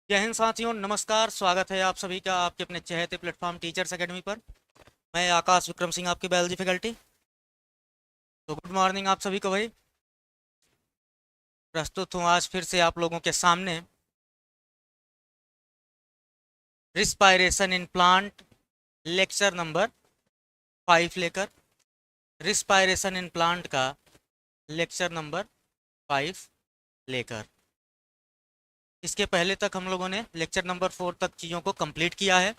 जय हिंद साथियों, नमस्कार। स्वागत है आप सभी का आपके अपने चहेते प्लेटफॉर्म टीचर्स एकेडमी पर। मैं आकाश विक्रम सिंह, आपकी बायोलॉजी फैकल्टी। तो गुड मॉर्निंग आप सभी को भाई। प्रस्तुत हूँ आज फिर से आप लोगों के सामने respiration in plant lecture number 5 लेकर। रिस्पायरेशन इन प्लांट का लेक्चर नंबर 5 लेकर। इसके पहले तक हम लोगों ने लेक्चर नंबर 4 तक चीज़ों को कंप्लीट किया है।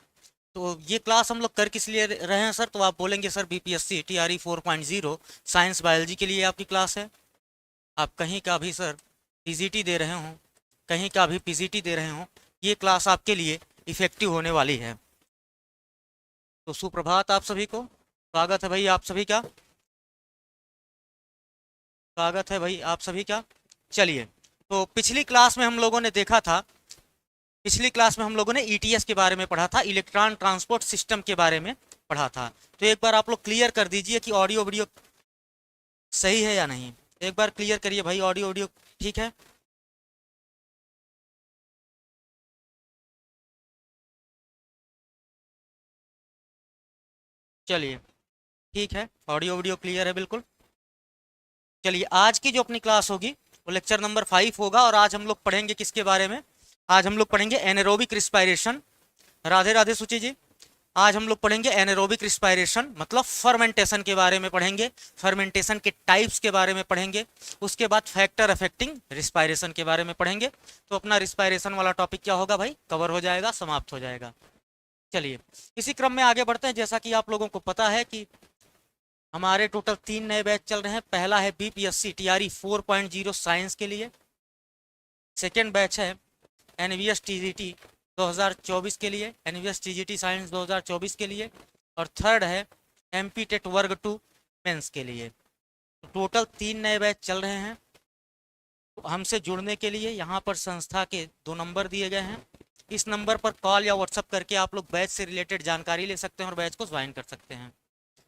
तो ये क्लास हम लोग कर किस लिए रहे हैं सर? तो आप बोलेंगे sir BPSC TRE 4.0 science biology के लिए आपकी क्लास है। आप कहीं का भी सर पीजीटी दे रहे हों, कहीं का भी पीजीटी दे रहे हों, ये क्लास आपके लिए इफेक्टिव होने वाली है। तो सुप्रभात आप सभी को, स्वागत है भाई आप सभी का, स्वागत है भाई आप सभी का। चलिए, तो पिछली क्लास में हम लोगों ने देखा था, पिछली क्लास में हम लोगों ने ईटीएस के बारे में पढ़ा था, इलेक्ट्रॉन ट्रांसपोर्ट सिस्टम के बारे में पढ़ा था। तो एक बार आप लोग क्लियर कर दीजिए कि ऑडियो वीडियो सही है या नहीं। एक बार क्लियर करिए भाई, ऑडियो वीडियो ठीक है? चलिए, ठीक है, ऑडियो वीडियो क्लियर है बिल्कुल। चलिए, आज की जो अपनी क्लास होगी वो लेक्चर नंबर 5 होगा। और आज हम लोग पढ़ेंगे किसके बारे में? आज हम लोग पढ़ेंगे एनारोबिक रिस्पायरेशन। राधे राधे सुची जी। आज हम लोग पढ़ेंगे एनारोबिक रिस्पायरेशन मतलब फर्मेंटेशन के बारे में पढ़ेंगे, फर्मेंटेशन के टाइप्स के बारे में पढ़ेंगे। उसके बाद फैक्टर अफेक्टिंग रिस्पायरेशन के बारे में पढ़ेंगे। तो अपना रिस्पायरेशन वाला टॉपिक क्या होगा भाई? कवर हो जाएगा, समाप्त हो जाएगा। चलिए, इसी क्रम में आगे बढ़ते हैं। जैसा कि आप लोगों को पता है कि हमारे टोटल 3 नए बैच चल रहे हैं। पहला है बीपीएससी टीआरई 4.0 साइंस के लिए। सेकेंड बैच है एनवीएस टीजीटी 2024 के लिए, एनवीएस टीजीटी साइंस 2024 के लिए। और थर्ड है एमपी टेट वर्ग 2 मेंस के लिए। तो टोटल 3 नए बैच चल रहे हैं। तो हमसे जुड़ने के लिए यहाँ पर संस्था के 2 नंबर दिए गए हैं। इस नंबर पर कॉल या व्हाट्सअप करके आप लोग बैच से रिलेटेड जानकारी ले सकते हैं और बैच को ज्वाइन कर सकते हैं।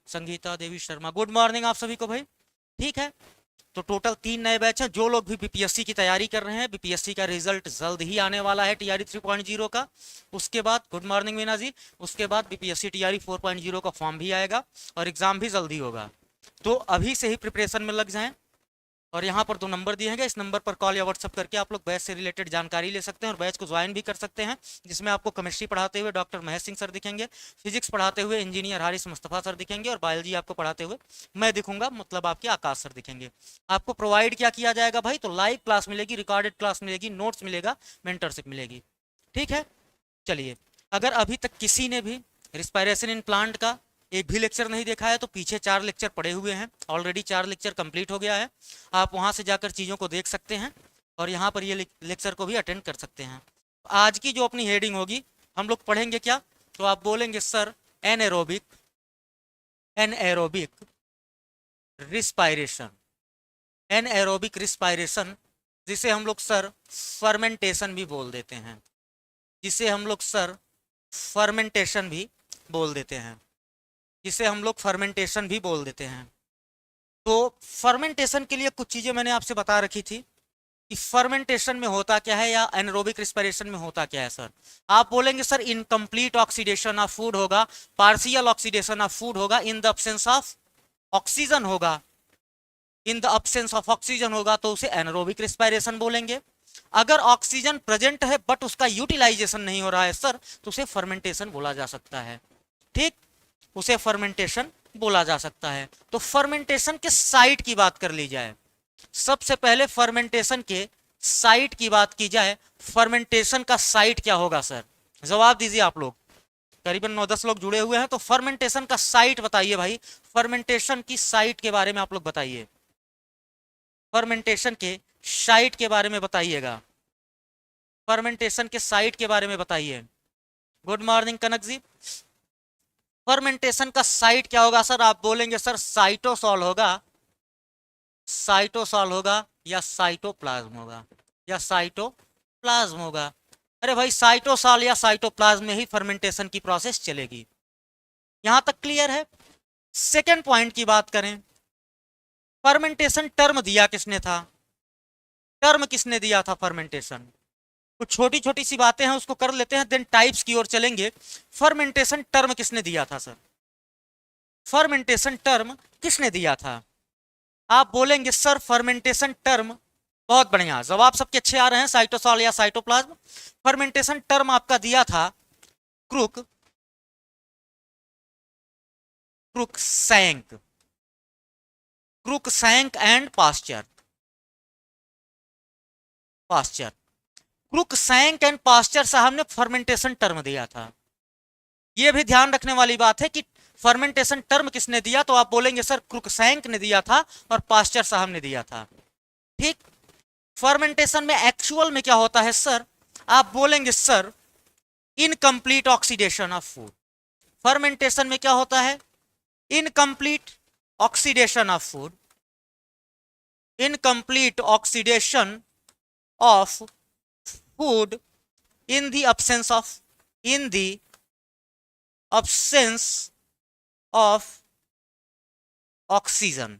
संगीता देवी शर्मा, गुड मॉर्निंग आप सभी को भाई। ठीक है, तो टोटल 3 नए बैच हैं। जो लोग भी बीपीएससी की तैयारी कर रहे हैं, बीपीएससी का रिजल्ट जल्द ही आने वाला है टीआरई 3.0 का। उसके बाद गुड मॉर्निंग मीना जी, उसके बाद बीपीएससी टीआरई 4.0 का फॉर्म भी आएगा और एग्जाम भी जल्दी होगा। तो अभी से ही प्रिपरेशन में लग जाएं। और यहाँ पर 2 नंबर दिए हैं, इस नंबर पर कॉल या व्हाट्सअप करके आप लोग बैच से रिलेटेड जानकारी ले सकते हैं और बैच को ज्वाइन भी कर सकते हैं। जिसमें आपको केमिस्ट्री पढ़ाते हुए डॉक्टर महेश सिंह सर दिखेंगे, फिजिक्स पढ़ाते हुए इंजीनियर हारिस मुस्तफ़ा सर दिखेंगे, और बायोलॉजी आपको पढ़ाते हुए मैं दिखूंगा, मतलब आपके आकाश सर दिखेंगे। आपको प्रोवाइड क्या किया जाएगा भाई? तो लाइव क्लास मिलेगी, रिकॉर्डेड क्लास मिलेगी, नोट्स मिलेगा, मेंटरशिप मिलेगी। ठीक है, चलिए, अगर अभी तक किसी ने भी रिस्पायरेशन इन प्लांट का एक भी लेक्चर नहीं देखा है तो पीछे 4 लेक्चर पड़े हुए हैं। ऑलरेडी 4 लेक्चर कंप्लीट हो गया है। आप वहां से जाकर चीज़ों को देख सकते हैं और यहाँ पर ये लेक्चर को भी अटेंड कर सकते हैं। आज की जो अपनी हेडिंग होगी, हम लोग पढ़ेंगे क्या? तो आप बोलेंगे sir anaerobic, anaerobic respiration, anaerobic respiration, जिसे हम लोग सर फर्मेंटेशन भी बोल देते हैं, जिसे हम लोग सर फर्मेंटेशन भी बोल देते हैं, जिसे हम लोग फर्मेंटेशन भी बोल देते हैं। तो फर्मेंटेशन के लिए कुछ चीज़ें मैंने आपसे बता रखी थी कि फर्मेंटेशन में होता क्या है या एनरोबिक रिस्पिरेशन में होता क्या है सर। आप बोलेंगे sir incomplete oxidation of food होगा, पार्शियल ऑक्सीडेशन ऑफ फूड होगा, in the absence of oxygen होगा, in the absence of oxygen होगा तो उसे एनरोबिक रिस्पिरेशन बोलेंगे। अगर ऑक्सीजन प्रेजेंट है बट उसका यूटिलाइजेशन नहीं हो रहा है सर, तो उसे फर्मेंटेशन बोला जा सकता है। ठीक, उसे फर्मेंटेशन बोला जा सकता है। तो फर्मेंटेशन के साइट की बात कर ली जाए, सबसे पहले फर्मेंटेशन के साइट की बात की जाए। फर्मेंटेशन का साइट क्या होगा सर? जवाब दीजिए आप लोग। करीबन 9-10 लोग जुड़े हुए हैं, तो फर्मेंटेशन का साइट बताइए भाई। फर्मेंटेशन की साइट के बारे में आप लोग बताइए, फर्मेंटेशन के साइट के बारे में बताइएगा, फर्मेंटेशन के साइट के बारे में बताइए। गुड मॉर्निंग कनक जी। फर्मेंटेशन का साइट क्या होगा सर? आप बोलेंगे सर साइटोसॉल होगा, साइटोसॉल होगा या साइटोप्लाज्म होगा, या साइटोप्लाज्म होगा। अरे भाई, साइटोसॉल या साइटोप्लाज्म में ही फर्मेंटेशन की प्रोसेस चलेगी। यहां तक क्लियर है? सेकेंड पॉइंट की बात करें, फर्मेंटेशन टर्म दिया किसने था? टर्म किसने दिया था फर्मेंटेशन? कुछ छोटी छोटी सी बातें हैं उसको कर लेते हैं, देन टाइप्स की ओर चलेंगे। फर्मेंटेशन टर्म किसने दिया था सर? फर्मेंटेशन टर्म किसने दिया था? आप बोलेंगे सर फर्मेंटेशन टर्म, बहुत बढ़िया, जवाब सबके अच्छे आ रहे हैं, साइटोसॉल या साइटोप्लाज्म। फर्मेंटेशन टर्म आपका दिया था Cruick Cruickshank, Cruickshank and Pasteur, Pasteur, Cruickshank and Pasteur साहब ने फर्मेंटेशन टर्म दिया था। ये भी ध्यान रखने वाली बात है कि फर्मेंटेशन टर्म किसने दिया, तो आप बोलेंगे सर क्रुकसैंक ने दिया था और पास्चर साहब ने दिया था। ठीक, फर्मेंटेशन में एक्चुअल में क्या होता है सर? आप बोलेंगे sir incomplete oxidation of food. Fermentation में क्या होता है? Incomplete oxidation of food, incomplete oxidation of food in the absence of, in the absence of oxygen.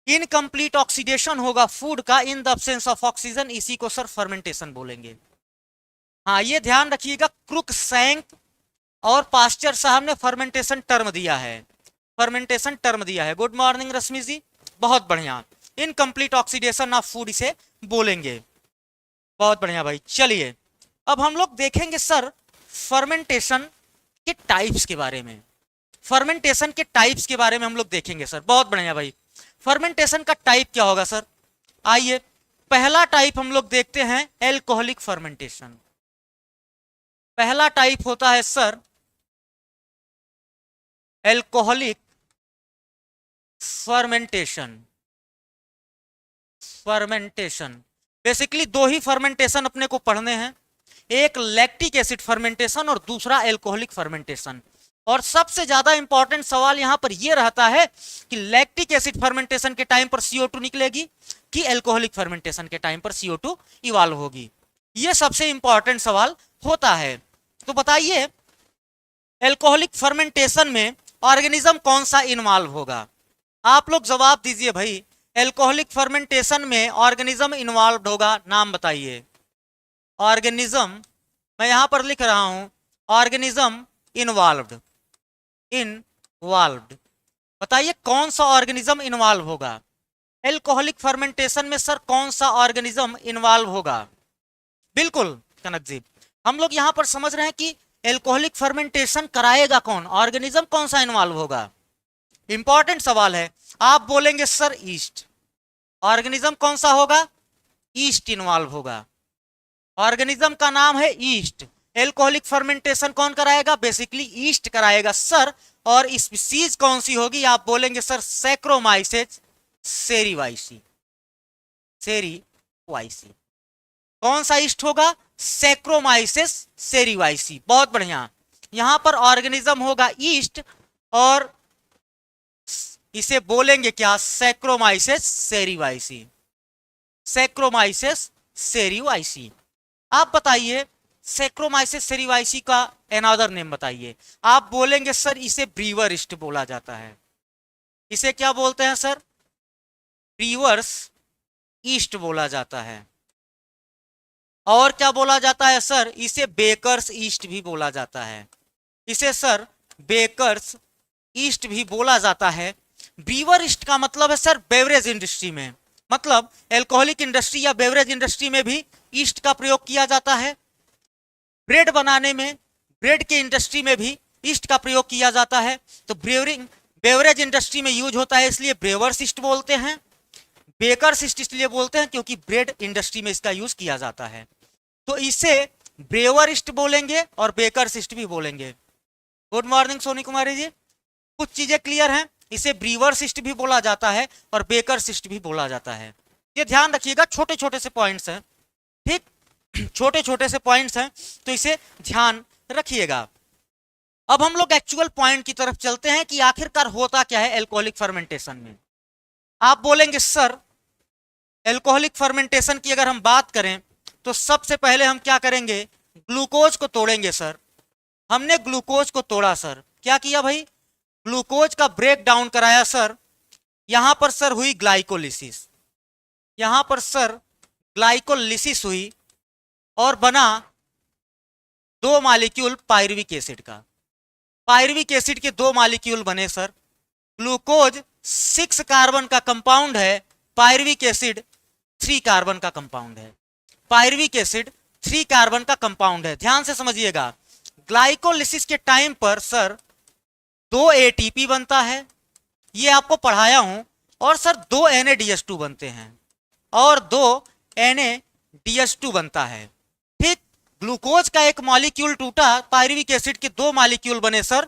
Incomplete oxidation होगा फूड का in the absence of oxygen, इसी को sir fermentation बोलेंगे। हाँ, ये ध्यान रखिएगा, क्रुकसैंक और पास्चर साहब ने फर्मेंटेशन टर्म दिया है, फर्मेंटेशन टर्म दिया है। गुड मॉर्निंग रश्मि जी, बहुत बढ़िया। इनकम्प्लीट ऑक्सीडेशन ऑफ फूड इसे बोलेंगे, बहुत बढ़िया भाई। चलिए अब हम लोग देखेंगे सर फर्मेंटेशन के टाइप्स के बारे में, फर्मेंटेशन के टाइप्स के बारे में हम लोग देखेंगे सर, बहुत बढ़िया भाई। फर्मेंटेशन का टाइप क्या होगा सर? आइए पहला टाइप हम लोग देखते हैं एल्कोहलिक फर्मेंटेशन। पहला टाइप होता है sir alcoholic fermentation. Fermentation basically दो ही फर्मेंटेशन अपने को पढ़ने हैं, एक लैक्टिक एसिड फर्मेंटेशन और दूसरा एल्कोहलिक फर्मेंटेशन। और सबसे ज्यादा इंपॉर्टेंट सवाल यहां पर यह रहता है कि लैक्टिक एसिड फर्मेंटेशन के टाइम पर CO2 निकलेगी कि एल्कोहलिक फर्मेंटेशन के टाइम पर CO2 इवॉल्व होगी, यह सबसे इंपॉर्टेंट सवाल होता है। तो बताइए एल्कोहलिक फर्मेंटेशन में ऑर्गेनिज्म कौन सा इन्वॉल्व होगा? आप लोग जवाब दीजिए भाई, एल्कोहलिक फर्मेंटेशन में ऑर्गेनिज्म इन्वॉल्व होगा, नाम बताइए। ऑर्गेनिज्म, मैं यहां पर लिख रहा हूं ऑर्गेनिज्म इन्वॉल्व्ड, इन्वॉल्व्ड। बताइए कौन सा ऑर्गेनिज्म इन्वॉल्व होगा एल्कोहलिक फर्मेंटेशन में? सर कौन सा ऑर्गेनिज्म इन्वॉल्व होगा? बिल्कुल कनक जी, हम लोग यहां पर समझ रहे हैं कि एल्कोहलिक फर्मेंटेशन कराएगा कौन, ऑर्गेनिज्म कौन सा इन्वॉल्व होगा? इंपॉर्टेंट सवाल है। आप बोलेंगे सर ईस्ट, ऑर्गेनिज्म कौन सा होगा? ईस्ट इन्वॉल्व होगा, ऑर्गेनिज्म का नाम है ईस्ट। एल्कोहलिक फर्मेंटेशन कौन कराएगा? बेसिकली ईस्ट कराएगा सर। और स्पीसीज कौन सी होगी? आप बोलेंगे सर सैक्रोमाइसेस सेरीवाइसी, सेरीवाइसी। कौन सा ईस्ट होगा? सैक्रोमाइसेस सेरीवाइसी, बहुत बढ़िया। यहां पर ऑर्गेनिज्म होगा ईस्ट और इसे बोलेंगे क्या? सैक्रोमाइसेस सेरीवाइसी, सैक्रोमाइसेस सेरीवाइसी। आप बताइए सैक्रोमाइसेस सेरीवाइसी का अनदर नेम बताइए। आप बोलेंगे सर इसे ब्रीवर ईस्ट बोला जाता है, इसे क्या बोलते हैं सर? ब्रीवर्स ईस्ट बोला जाता है। और क्या बोला जाता है सर? इसे बेकर्स ईस्ट भी बोला जाता है, इसे सर बेकर्स ईस्ट भी बोला जाता है। ब्रीवर ईस्ट का मतलब है सर बेवरेज इंडस्ट्री में, मतलब एल्कोहलिक इंडस्ट्री या बेवरेज इंडस्ट्री में भी ईस्ट का प्रयोग किया जाता है। ब्रेड बनाने में, ब्रेड के इंडस्ट्री में भी ईस्ट का प्रयोग किया जाता है। तो ब्रेवरिंग बेवरेज इंडस्ट्री में यूज होता है, इसलिए ब्रेवर्स ईस्ट बोलते हैं। बेकर्स ईस्ट इसलिए बोलते हैं क्योंकि ब्रेड इंडस्ट्री में इसका यूज किया जाता है। तो इसे ब्रेवर ईस्ट बोलेंगे और बेकर्स ईस्ट भी बोलेंगे। गुड मॉर्निंग सोनी कुमारी जी, कुछ चीजें क्लियर हैं? इसे ब्रीवर्स ईस्ट भी बोला जाता है और बेकर्स ईस्ट भी बोला जाता है। ये ध्यान रखिएगा, छोटे छोटे से पॉइंट्स हैं, ठीक, छोटे छोटे से पॉइंट्स हैं, तो इसे ध्यान रखिएगा। अब हम लोग एक्चुअल पॉइंट की तरफ चलते हैं कि आखिरकार होता क्या है एल्कोहलिक फर्मेंटेशन में। आप बोलेंगे सर एल्कोहलिक फर्मेंटेशन की अगर हम बात करें तो सबसे पहले हम क्या करेंगे? ग्लूकोज को तोड़ेंगे सर। हमने ग्लूकोज को तोड़ा सर, क्या किया भाई? ग्लूकोज का ब्रेक डाउन कराया सर। यहां पर सर हुई ग्लाइकोलिसिस, यहां पर सर ग्लाइकोलिसिस हुई और बना 2 मॉलिक्यूल पायरुविक एसिड का। पायरुविक एसिड के 2 मॉलिक्यूल बने सर। ग्लूकोज 6 कार्बन का कंपाउंड है, पायरुविक एसिड 3 कार्बन का कंपाउंड है। पायरुविक एसिड 3 कार्बन का कंपाउंड है। ध्यान से समझिएगा, ग्लाइकोलिसिस के टाइम पर सर 2 एटीपी बनता है, ये आपको पढ़ाया हूं, और सर 2 NADH2 बनते हैं और 2 NADH2 बनता है। ठीक, ग्लूकोज का एक मॉलिक्यूल टूटा, पायरुविक एसिड के 2 मॉलिक्यूल बने सर।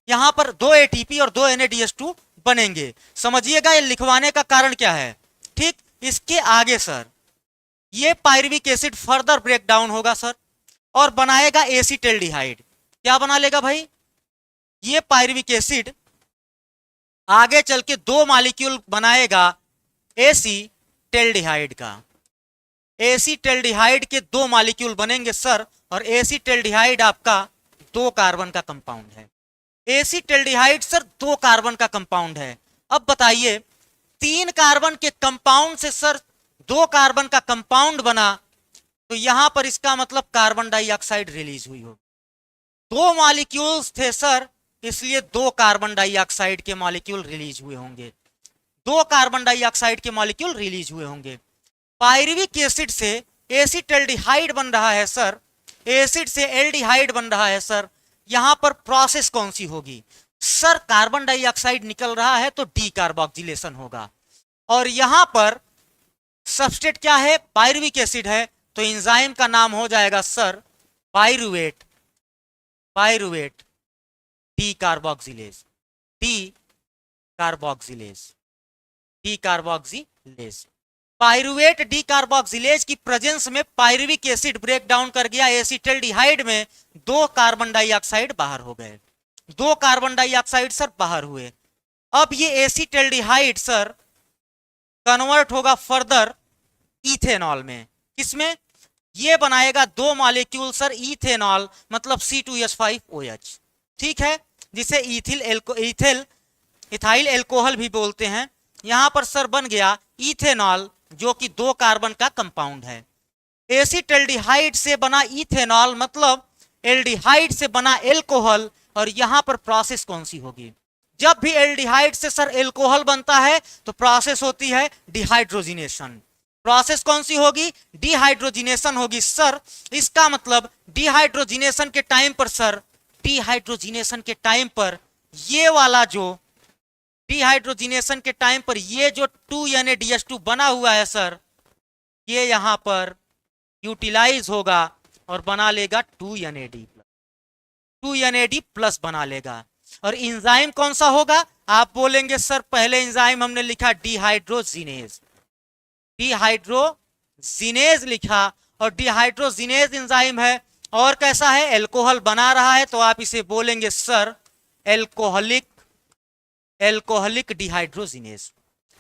यहां पर 2 एटीपी और 2 NADH2 बनेंगे। समझिएगा ये लिखवाने का कारण क्या है। ठीक, इसके आगे सर ये pyruvic acid further break down होगा सर और बनाएगा एसीटल्डिहाइड। क्या बना लेगा भाई, ये पायरुविक एसिड आगे चल के 2 मॉलिक्यूल बनाएगा एसीटल्डिहाइड का। एसीटल्डिहाइड के 2 मॉलिक्यूल बनेंगे सर, और एसीटल्डिहाइड आपका 2 कार्बन का कंपाउंड है। एसीटल्डिहाइड सर 2 कार्बन का कंपाउंड है। अब बताइए, 3 कार्बन के कंपाउंड से सर 2 कार्बन का कंपाउंड बना, तो यहां पर इसका मतलब कार्बन डाइऑक्साइड रिलीज हुई हो। 2 मॉलिक्यूल्स थे सर, इसलिए 2 कार्बन डाइऑक्साइड के मॉलिक्यूल रिलीज हुए होंगे। 2 कार्बन डाइऑक्साइड के मॉलिक्यूल रिलीज हुए होंगे। पायरुविक एसिड से एसीटल्डिहाइड बन रहा है सर, एसिड से एल्डिहाइड बन रहा है सर। यहां पर प्रोसेस कौन सी होगी सर, कार्बन डाइऑक्साइड निकल रहा है तो डी कार्बोक्सिलेशन होगा, और यहां पर सबस्ट्रेट क्या है, पायरुविक एसिड है, तो एंजाइम का नाम हो जाएगा sir pyruvate, pyruvate D carboxylase, D carboxylase, D carboxylase. Pyruvate D carboxylase की प्रेजेंस में पायरुविक एसिड ब्रेक डाउन कर गया एसीटल्डिहाइड में, 2 कार्बन डाइऑक्साइड बाहर हो गए, 2 कार्बन डाइऑक्साइड सर बाहर हुए। अब ये एसीटल्डिहाइड सर कन्वर्ट होगा फर्दर इथेनॉल में। किसमें, ये बनाएगा 2 मॉलिक्यूल सर इथेनॉल, मतलब C2H5OH। ठीक है, जिसे इथाइल एल्कोहल भी बोलते हैं। यहां पर सर बन गया इथेनॉल, जो कि 2 कार्बन का कंपाउंड है। एसीटल्डिहाइड से बना इथेनॉल, मतलब एल्डिहाइड से बना एल्कोहल, और यहां पर प्रोसेस कौन सी होगी, जब भी एल्डिहाइड से सर एल्कोहल बनता है तो प्रोसेस होती है डिहाइड्रोजिनेशन। प्रोसेस कौन सी होगी, डिहाइड्रोजिनेशन होगी सर। इसका मतलब डिहाइड्रोजिनेशन के टाइम पर सर, डिहाइड्रोजिनेशन के टाइम पर ये वाला जो डिहाइड्रोजिनेशन के टाइम पर ये जो 2 NADH2 बना हुआ है सर, ये यहां पर यूटिलाइज होगा और बना लेगा 2 NAD प्लस बना लेगा। और एंजाइम कौन सा होगा, आप बोलेंगे सर पहले एंजाइम हमने लिखा डिहाइड्रोजिनेज, डिहाइड्रोजिनेज लिखा, और डिहाइड्रोजिनेज एंजाइम है और कैसा है, एल्कोहल बना रहा है, तो आप इसे बोलेंगे सर एल्कोहलिक डिहाइड्रोजिनेज।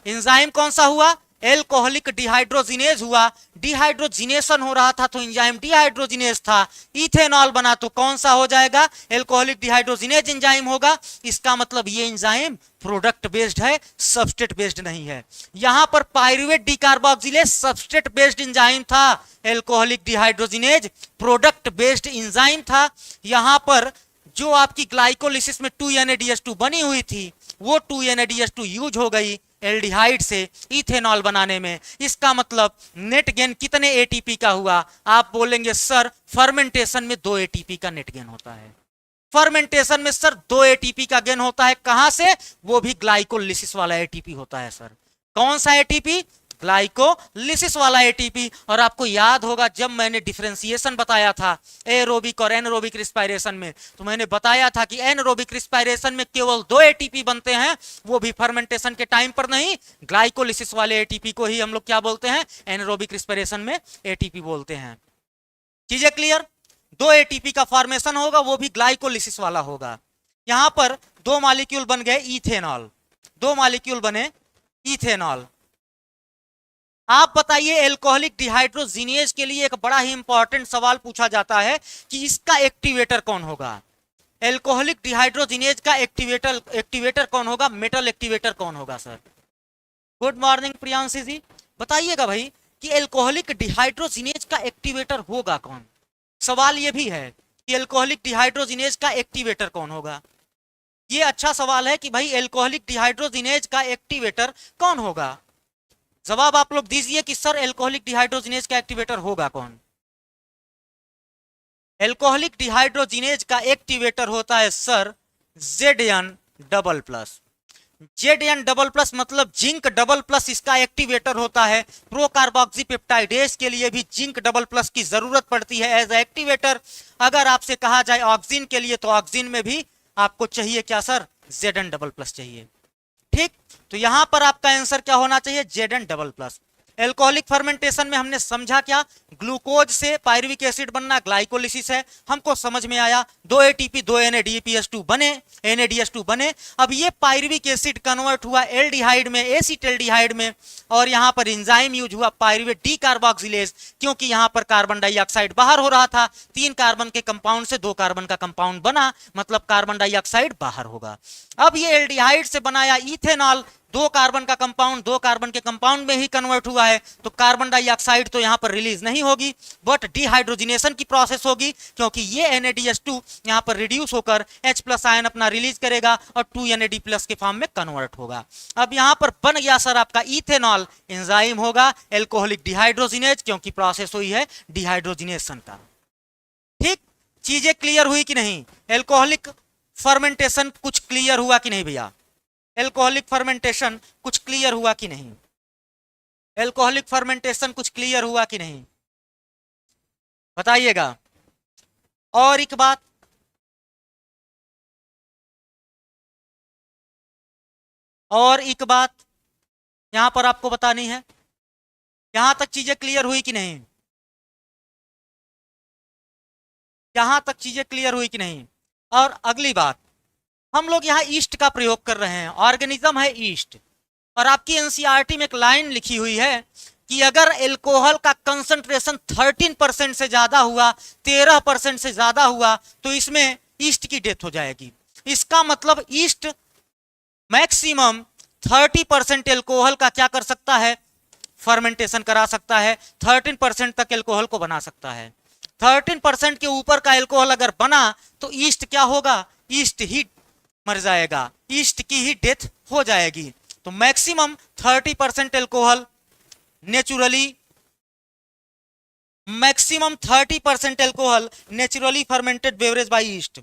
एंजाइम कौन सा हुआ, एल्कोहलिक डिहाइड्रोजिनेज हुआ। डिहाइड्रोजिनेशन हो रहा था तो एंजाइम डिहाइड्रोजिनेज था, इथेनॉल बना तो कौन सा हो जाएगा, एल्कोहलिक डिहाइड्रोजिनेज एंजाइम होगा। इसका मतलब ये एंजाइम प्रोडक्ट बेस्ड है, सबस्ट्रेट बेस्ड नहीं है। यहां पर पायरुवेट डिकार्बोक्सिलेज सबस्ट्रेट बेस्ड एंजाइम था, alcoholic dehydrogenase product based enzyme था। यहां पर जो आपकी ग्लाइकोलिसिस में 2 NADH2 बनी हुई थी, वो 2 NADH2 यूज हो गई एल्डिहाइड से इथेनॉल बनाने में। इसका मतलब नेट गेन कितने एटीपी का हुआ, आप बोलेंगे सर फर्मेंटेशन में 2 एटीपी का नेट गेन होता है। फर्मेंटेशन में सर 2 एटीपी का गेन होता है, कहां से, वो भी ग्लाइकोलिसिस वाला एटीपी होता है सर। कौन सा एटीपी, ग्लाइकोलिसिस वाला एटीपी। और आपको याद होगा जब मैंने डिफरेंशिएशन बताया था एरोबिक और एनरोबिक रिस्पायरेशन में, तो मैंने बताया था कि एनरोबिक रिस्पायरेशन में केवल 2 एटीपी बनते हैं, वो भी फर्मेंटेशन के टाइम पर नहीं। ग्लाइकोलिसिस वाले एटीपी को ही हम लोग क्या बोलते हैं, एनरोबिक रिस्पायरेशन में एटीपी बोलते हैं। चीजें क्लियर, 2 एटीपी का फॉर्मेशन होगा, वो भी ग्लाइकोलिसिस वाला होगा। यहां पर 2 मॉलिक्यूल बन गए इथेनॉल, 2 मॉलिक्यूल बने इथेनॉल। आप बताइए एल्कोहलिक डिहाइड्रोजिनेज के लिए एक बड़ा ही इंपॉर्टेंट सवाल पूछा जाता है कि इसका एक्टिवेटर कौन होगा। एल्कोहलिक डिहाइड्रोजिनेज का एक्टिवेटर कौन होगा, मेटल एक्टिवेटर कौन होगा सर। गुड मॉर्निंग प्रियांशी जी, बताइएगा भाई कि एल्कोहलिक डिहाइड्रोजिनेज का एक्टिवेटर होगा कौन। सवाल ये भी है कि एल्कोहलिक डिहाइड्रोजिनेज का एक्टिवेटर कौन होगा। ये अच्छा सवाल है कि भाई एल्कोहलिक डिहाइड्रोजिनेज का एक्टिवेटर कौन होगा। जवाब आप लोग दीजिए कि सर एल्कोहलिक डिहाइड्रोजिनेज का एक्टिवेटर होगा कौन। एल्कोहलिक डिहाइड्रोजिनेज का एक्टिवेटर होता है sir Zn double plus. Zn double plus मतलब जिंक डबल प्लस इसका एक्टिवेटर होता है। प्रो कार्बोक्सीपेप्टाइडेज के लिए भी जिंक डबल प्लस की जरूरत पड़ती है एज एक्टिवेटर। अगर आपसे कहा जाए ऑक्सीजन के लिए तो ऑक्सीजन में भी आपको चाहिए क्या सर, Zn डबल प्लस चाहिए। ठीक, तो यहां पर आपका आंसर क्या होना चाहिए, Zn double plus. Alcoholic fermentation में हमने समझा क्या, ग्लूकोज से पायरुविक एसिड बनना ग्लाइकोलिसिस है, हमको समझ में आया। 2 ATP 2 NADPH2 बने, NADH2 बने। अब ये पायरुविक एसिड कन्वर्ट हुआ एल्डिहाइड में, एसिटाल्डिहाइड में, और यहां पर एंजाइम यूज हुआ पायरुवेट डीकार्बोक्सिलेज, क्योंकि यहां पर कार्बन डाइऑक्साइड बाहर हो रहा था। 3 कार्बन के कंपाउंड से 2 कार्बन का कंपाउंड बना, मतलब कार्बन डाइऑक्साइड बाहर होगा। अब ये एल्डिहाइड से बनाया इथेनॉल, 2 कार्बन का कंपाउंड 2 कार्बन के कंपाउंड में ही कन्वर्ट हुआ है, तो कार्बन डाइऑक्साइड तो यहां पर रिलीज नहीं होगी, बट डिहाइड्रोजिनेशन की प्रोसेस होगी, क्योंकि ये NADH2 यहां पर रिड्यूस होकर H+ आयन अपना रिलीज करेगा और 2 NAD+ के फॉर्म में कन्वर्ट होगा। अब यहां पर बन गया सर आपका इथेनॉल, एंजाइम होगा एल्कोहलिक डिहाइड्रोजिनेज, क्योंकि प्रोसेस हुई है डिहाइड्रोजिनेशन का। ठीक, चीजें क्लियर हुई कि नहीं। एल्कोहलिक फर्मेंटेशन कुछ क्लियर हुआ कि नहीं भैया, एल्कोहलिक फर्मेंटेशन कुछ क्लियर हुआ कि नहीं, एल्कोहलिक फर्मेंटेशन कुछ क्लियर हुआ कि नहीं, बताइएगा। और एक बात, यहां पर आपको बतानी है, यहां तक चीजें क्लियर हुई कि नहीं, यहां तक चीजें क्लियर हुई कि नहीं। और अगली बात, हम लोग यहाँ ईस्ट का प्रयोग कर रहे हैं, ऑर्गेनिज्म है ईस्ट, और आपकी एनसीईआरटी में एक लाइन लिखी हुई है कि अगर एल्कोहल का कंसंट्रेशन 13% से ज्यादा हुआ, 13% से ज्यादा हुआ, तो इसमें ईस्ट की डेथ हो जाएगी। इसका मतलब ईस्ट मैक्सिमम 30% एल्कोहल का क्या कर सकता है, फर्मेंटेशन करा सकता है, 13% तक एल्कोहल को बना सकता है। 13% के ऊपर का एल्कोहल अगर बना तो ईस्ट क्या होगा, ईस्ट ही मर जाएगा, ईस्ट की ही डेथ हो जाएगी। तो maximum 30% alcohol naturally, maximum 30% alcohol naturally fermented beverage by yeast.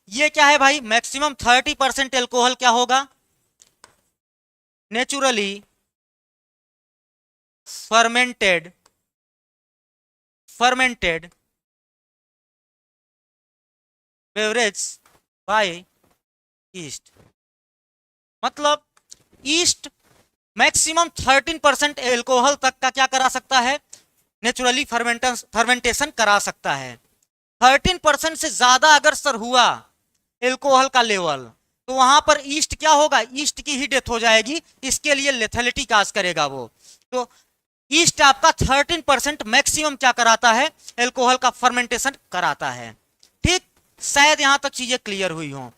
ये क्या है भाई, मैक्सिमम 30% एल्कोहल क्या होगा, naturally fermented beverage by yeast. मतलब ईस्ट मैक्सिमम 13% एल्कोहल तक का क्या करा सकता है, नेचुरली फर्मेंटेशन करा सकता है। 13% से ज्यादा अगर सर हुआ एल्कोहल का लेवल, तो वहां पर ईस्ट क्या होगा, ईस्ट की ही डेथ हो जाएगी, इसके लिए लेथेलिटी काज करेगा वो। तो ईस्ट आपका 13% मैक्सिमम क्या कराता है, एल्कोहल का फर्मेंटेशन कराता है। ठीक, शायद यहां तक चीजें क्लियर हुई हो।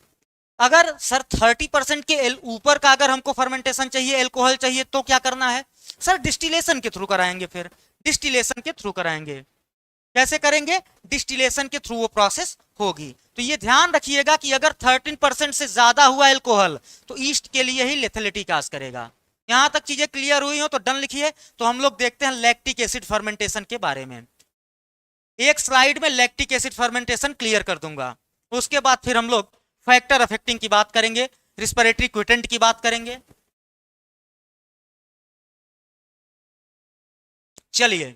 अगर सर 30% के ऊपर का अगर हमको फर्मेंटेशन चाहिए, एल्कोहल चाहिए, तो क्या करना है सर, डिस्टिलेशन के थ्रू कराएंगे, फिर डिस्टिलेशन के थ्रू कराएंगे। कैसे करेंगे, डिस्टिलेशन के थ्रू वो प्रोसेस होगी। तो ये ध्यान रखिएगा कि अगर 13% से ज्यादा हुआ एल्कोहल तो ईस्ट के लिए ही लेथेलिटी काज करेगा। यहां तक चीजें क्लियर हुई हो तो डन लिखिए। तो हम लोग देखते हैं लैक्टिक एसिड फर्मेंटेशन के बारे में। एक स्लाइड में लैक्टिक एसिड फर्मेंटेशन क्लियर कर दूंगा, उसके बाद फिर हम लोग फैक्टर अफेक्टिंग की बात करेंगे, रिस्पिरेटरी क्विटेंट की बात करेंगे। चलिए,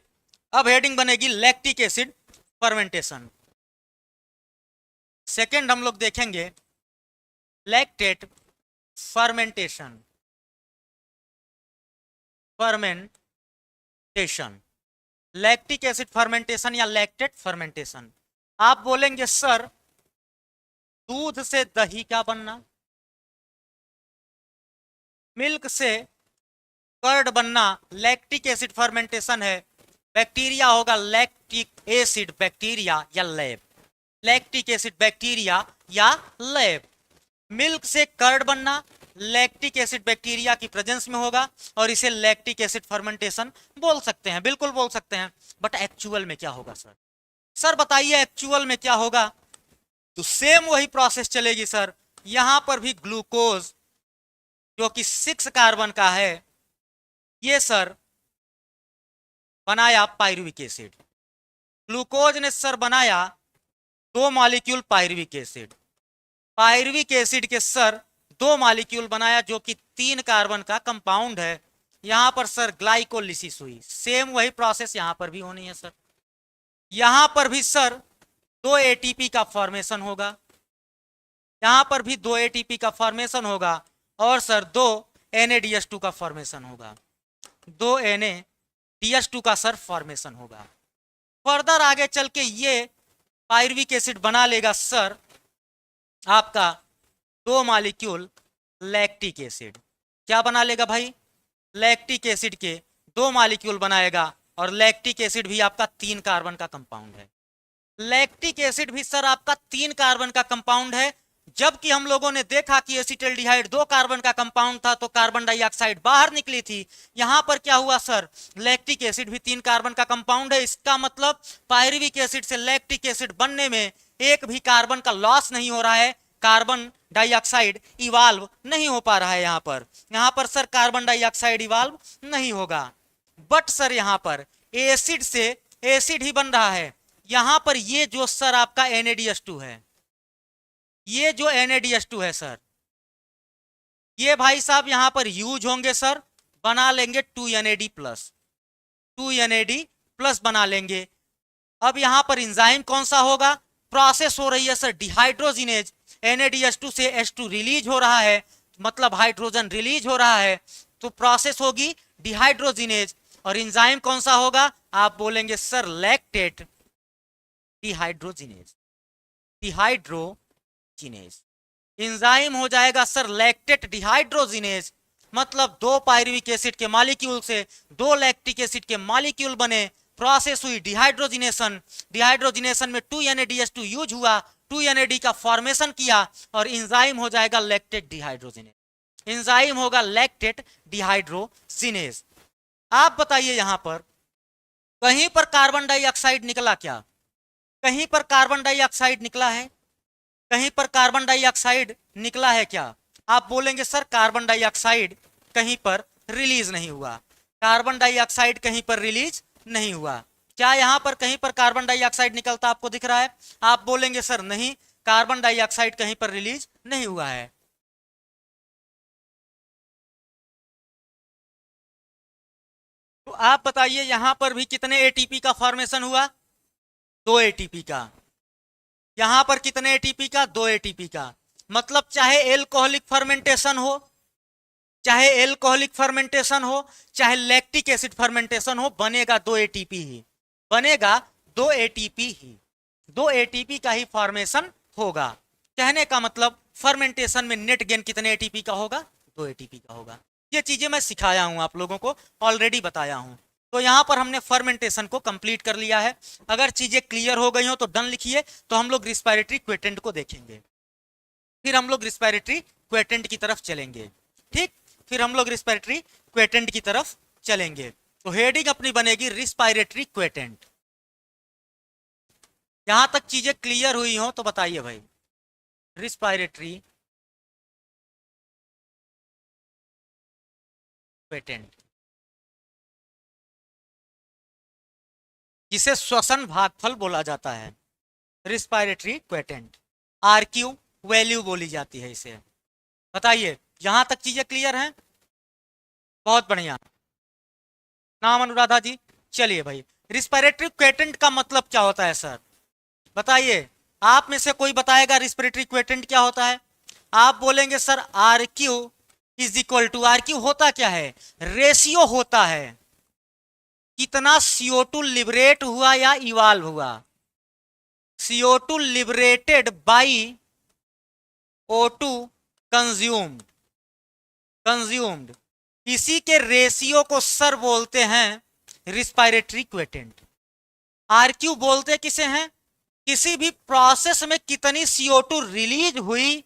अब हेडिंग बनेगी लैक्टिक एसिड फर्मेंटेशन। सेकंड हम लोग देखेंगे lactate fermentation. Lactic acid fermentation या लैक्टेट फर्मेंटेशन। आप बोलेंगे सर दूध से दही क्या बनना, मिल्क से कर्ड बनना लैक्टिक एसिड फर्मेंटेशन है। बैक्टीरिया होगा लैक्टिक एसिड बैक्टीरिया या लैब, लैक्टिक एसिड बैक्टीरिया या लैब। मिल्क से कर्ड बनना लैक्टिक एसिड बैक्टीरिया की प्रेजेंस में होगा और इसे लैक्टिक एसिड फर्मेंटेशन बोल सकते हैं, बिल्कुल बोल सकते हैं। बट एक्चुअल में क्या होगा सर? सर बताइए एक्चुअल में क्या होगा? तो सेम वही प्रोसेस चलेगी सर। यहां पर भी ग्लूकोज जो कि 6 कार्बन का है, ये सर बनाया पायरुविक एसिड। ग्लूकोज ने सर बनाया 2 molecule pyruvic acid. Pyruvic acid के सर 2 मॉलिक्यूल बनाया जो कि 3 कार्बन का कंपाउंड है। यहां पर सर ग्लाइकोलिसिस हुई। सेम वही प्रोसेस यहां पर भी होनी है सर। यहां पर भी सर 2 एटीपी का फॉर्मेशन होगा, यहां पर भी 2 एटीपी का फॉर्मेशन होगा और सर 2 NADH2 का फॉर्मेशन होगा, 2 NADH2 का सर फॉर्मेशन होगा। फर्दर आगे चल के ये पायरुविक एसिड बना लेगा सर आपका 2 मॉलिक्यूल लैक्टिक एसिड। क्या बना लेगा भाई? लैक्टिक एसिड के 2 मॉलिक्यूल बनाएगा और लैक्टिक एसिड भी आपका 3 कार्बन का कंपाउंड है। लैक्टिक एसिड भी सर आपका 3 कार्बन का कंपाउंड है, जबकि हम लोगों ने देखा कि एसिटाल्डिहाइड 2 कार्बन का कंपाउंड था तो कार्बन डाइऑक्साइड बाहर निकली थी। यहां पर क्या हुआ सर? लैक्टिक एसिड भी 3 कार्बन का कंपाउंड है। इसका मतलब पायरुविक एसिड से लैक्टिक एसिड बनने में एक भी कार्बन का लॉस नहीं हो रहा है, कार्बन डाइऑक्साइड इवाल्व नहीं हो पा रहा है। यहां पर सर कार्बन डाइऑक्साइड इवाल्व नहीं होगा। बट सर यहां पर एसिड से एसिड ही बन रहा है। यहां पर ये जो सर आपका NADH2 है, ये जो NADH2 है सर, ये भाई साहब यहां पर यूज होंगे सर, बना लेंगे 2NAD प्लस, 2NAD प्लस बना लेंगे। अब यहां पर इंजाइम कौन सा होगा? प्रोसेस हो रही है सर डिहाइड्रोजिनेज। NADH2 से H2 रिलीज हो रहा है, मतलब हाइड्रोजन रिलीज हो रहा है, तो प्रोसेस होगी डिहाइड्रोजिनेज। और इंजाइम कौन सा होगा? आप बोलेंगे sir lactate dehydrogenase, dehydrogenase. Enzyme हो जाएगा सर लैक्टेट डिहाइड्रोजिनेज। मतलब 2 पायरुविक एसिड के मॉलिक्यूल से 2 लैक्टिक एसिड के मॉलिक्यूल बने, प्रोसेस हुई डिहाइड्रोजिनेशन। डिहाइड्रोजिनेशन में 2NADH2 यूज हुआ, 2NAD का फॉर्मेशन किया और इंजाइम हो जाएगा लैक्टेट डिहाइड्रोजिनेज। इंजाइम होगा लैक्टेट डिहाइड्रोजिनेज। आप बताइए यहां पर कहीं पर कार्बन डाइऑक्साइड निकला क्या? कहीं पर कार्बन डाइऑक्साइड निकला है? कहीं पर कार्बन डाइऑक्साइड निकला है क्या? आप बोलेंगे सर कार्बन डाइऑक्साइड कहीं पर रिलीज नहीं हुआ। कार्बन डाइऑक्साइड कहीं पर रिलीज नहीं हुआ। क्या यहां पर कहीं पर कार्बन डाइऑक्साइड निकलता आपको दिख रहा है? आप बोलेंगे सर नहीं, कार्बन डाइऑक्साइड कहीं पर रिलीज नहीं हुआ है। तो आप बताइए यहां पर भी कितने एटीपी का फॉर्मेशन हुआ? 2 एटीपी का। यहां पर कितने एटीपी का? 2 एटीपी का। मतलब चाहे एल्कोहलिक फर्मेंटेशन हो, चाहे एल्कोहलिक फर्मेंटेशन हो, चाहे लैक्टिक एसिड फर्मेंटेशन हो, बनेगा 2 एटीपी ही, बनेगा 2 एटीपी ही। 2 एटीपी का ही फॉर्मेशन होगा। कहने का मतलब फर्मेंटेशन में नेट गेन कितने एटीपी का होगा? 2 एटीपी का होगा। ये चीजें मैं सिखाया हूं, आप लोगों को ऑलरेडी बताया हूं। तो यहां पर हमने फर्मेंटेशन को कंप्लीट कर लिया है। अगर चीजें क्लियर हो गई हो तो डन लिखिए। तो हम लोग रिस्पायरेटरी क्वेटेंट को देखेंगे, फिर हम लोग रिस्पायरेटरी क्वेटेंट की तरफ चलेंगे। ठीक, फिर हम लोग रिस्पायरेटरी क्वेटेंट की तरफ चलेंगे। तो हेडिंग अपनी बनेगी रिस्पायरेटरी क्वेटेंट। यहां तक चीजें क्लियर हुई हो तो बताइए भाई। रिस्पायरेटरी क्वेटेंट, जिसे श्वसन भागफल बोला जाता है, रिस्पायरेटरी क्वेटेंट। RQ वैल्यू बोली जाती है इसे। बताइए यहां तक चीजें क्लियर हैं? बहुत बढ़िया। नाम अनुराधा जी। चलिए भाई, रिस्पायरेटरी क्वेटेंट का मतलब क्या होता है सर? बताइए, आप में से कोई बताएगा रिस्पायरेटरी क्वेटेंट क्या होता है? आप बोलेंगे sir RQ is equal to, RQ होता क्या है? रेशियो होता है कितना CO2 लिबरेट हुआ या इवाल्व हुआ। CO2 liberated by O2 consumed, consumed, इसी के रेशियो को सर बोलते हैं रिस्पायरेटरी क्वेटेंट। RQ बोलते किसे हैं? किसी भी प्रोसेस में कितनी CO2 रिलीज हुई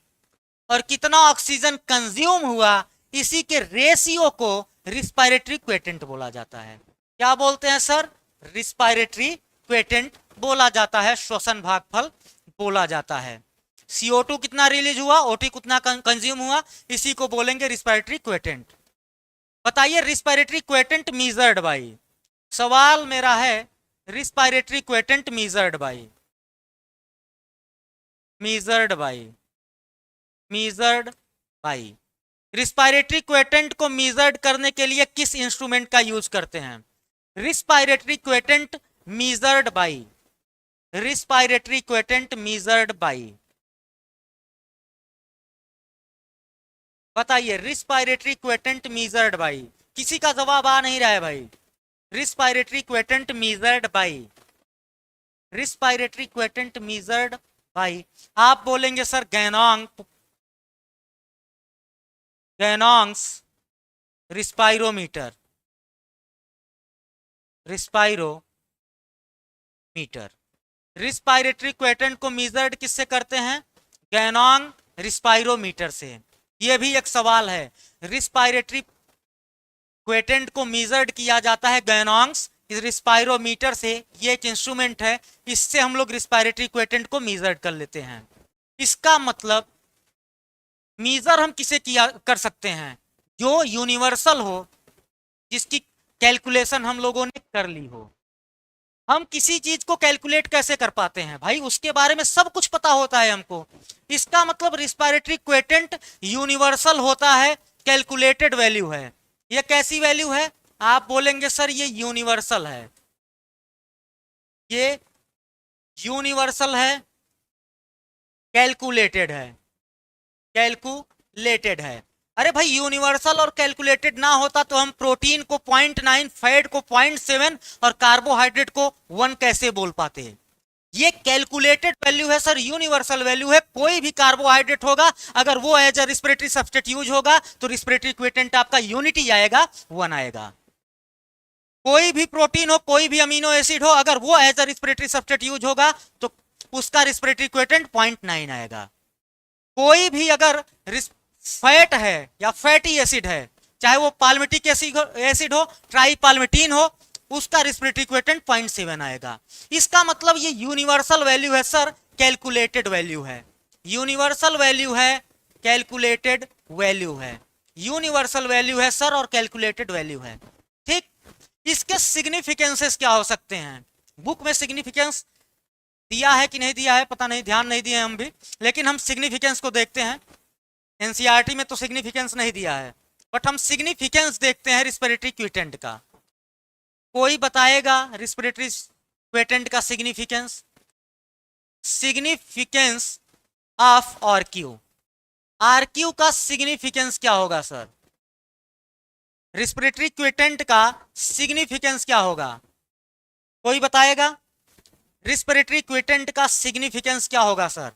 और कितना ऑक्सीजन कंज्यूम हुआ, इसी के रेशियो को रिस्पायरेटरी क्वेटेंट बोला जाता है। क्या बोलते हैं सर? रिस्पायरेटरी क्वेटेंट बोला जाता है, श्वसन भागफल बोला जाता है। CO2 कितना रिलीज हुआ, O2 कितना कंज्यूम हुआ, इसी को बोलेंगे रिस्पायरेटरी क्वेटेंट। बताइए रिस्पायरेटरी क्वेटेंट मीजर्ड बाई, सवाल मेरा है respiratory quotient measured by, measured by, measured by, respiratory quotient को मीजर्ड करने के लिए किस इंस्ट्रूमेंट का यूज करते हैं? Respiratory quotient measured by, respiratory quotient measured by, बताइए रिस्पायरेटरी क्वेटेंट मीजर्ड बाई, किसी का जवाब आ नहीं रहा है भाई। Respiratory quotient measured by, respiratory quotient measured by, आप बोलेंगे सर गैनॉन्ग्स रिस्पायरोमीटर, रिस्पायरोमीटर। रिस्पायरेटरी क्वेटेंट को मीजर्ड किससे करते हैं? गैनॉन्ग रिस्पायरोमीटर से। यह भी एक सवाल है, रिस्पायरेटरी क्वेटेंट को मीजर्ड किया जाता है गैनॉन्ग्स रिस्पायरोमीटर से। ये एक इंस्ट्रूमेंट है, इससे हम लोग रिस्पायरेटरी क्वेटेंट को मीजर्ड कर लेते हैं। इसका मतलब मीजर हम किसे कर सकते हैं? जो यूनिवर्सल हो, जिसकी कैलकुलेशन हम लोगों ने कर ली हो। हम किसी चीज को कैलकुलेट कैसे कर पाते हैं भाई, उसके बारे में सब कुछ पता होता है हमको। इसका मतलब रिस्पायरेटरी क्वेटेंट यूनिवर्सल होता है, कैलकुलेटेड वैल्यू है। ये कैसी वैल्यू है? आप बोलेंगे सर ये यूनिवर्सल है, ये यूनिवर्सल है, कैलकुलेटेड है, कैलकुलेटेड है। अरे भाई यूनिवर्सल और कैलकुलेटेड ना होता तो हम प्रोटीन को 0.9, फैट को 0.7 और कार्बोहाइड्रेट को 1 कैसे बोल पाते हैं? ये कैलकुलेटेड वैल्यू है सर, यूनिवर्सल वैल्यू है। कोई भी कार्बोहाइड्रेट होगा, अगर वो as a respiratory substrate use होगा तो रिस्पिरेटरी क्वेटेंट आपका यूनिटी आएगा, 1 आएगा। कोई भी प्रोटीन हो, कोई भी अमीनो एसिड हो, अगर वो as a respiratory substrate use होगा तो उसका रिस्पिरेटरी क्वेटेंट 0.9 आएगा। कोई भी अगर फैट है या फैटी एसिड है, चाहे वो पाल्मिटिक एसिड हो, ट्राई पाल्मिटीन हो, उसका रिस्पिरेटरी क्वेटेंट 0.7 आएगा। इसका मतलब ये यूनिवर्सल वैल्यू है सर, कैलकुलेटेड वैल्यू है। यूनिवर्सल वैल्यू है, कैलकुलेटेड वैल्यू है। यूनिवर्सल वैल्यू है सर और कैलकुलेटेड वैल्यू है। ठीक, इसके सिग्निफिकेंसेस क्या हो सकते हैं? बुक में सिग्निफिकेंस दिया है कि नहीं दिया है पता नहीं, ध्यान नहीं दिए हम भी, लेकिन हम सिग्निफिकेंस को देखते हैं। एनसीईआरटी में तो सिग्निफिकेंस नहीं दिया है, बट हम सिग्निफिकेंस देखते हैं रिस्पिरेटरी क्वेटेंट का। कोई बताएगा रिस्पिरेटरी क्वेटेंट का significance? Significance of RQ, RQ का सिग्निफिकेंस क्या होगा सर? रिस्पिरेटरी क्वेटेंट का सिग्निफिकेंस क्या होगा? कोई बताएगा? रिस्पिरेटरी क्वेटेंट का सिग्निफिकेंस क्या होगा सर?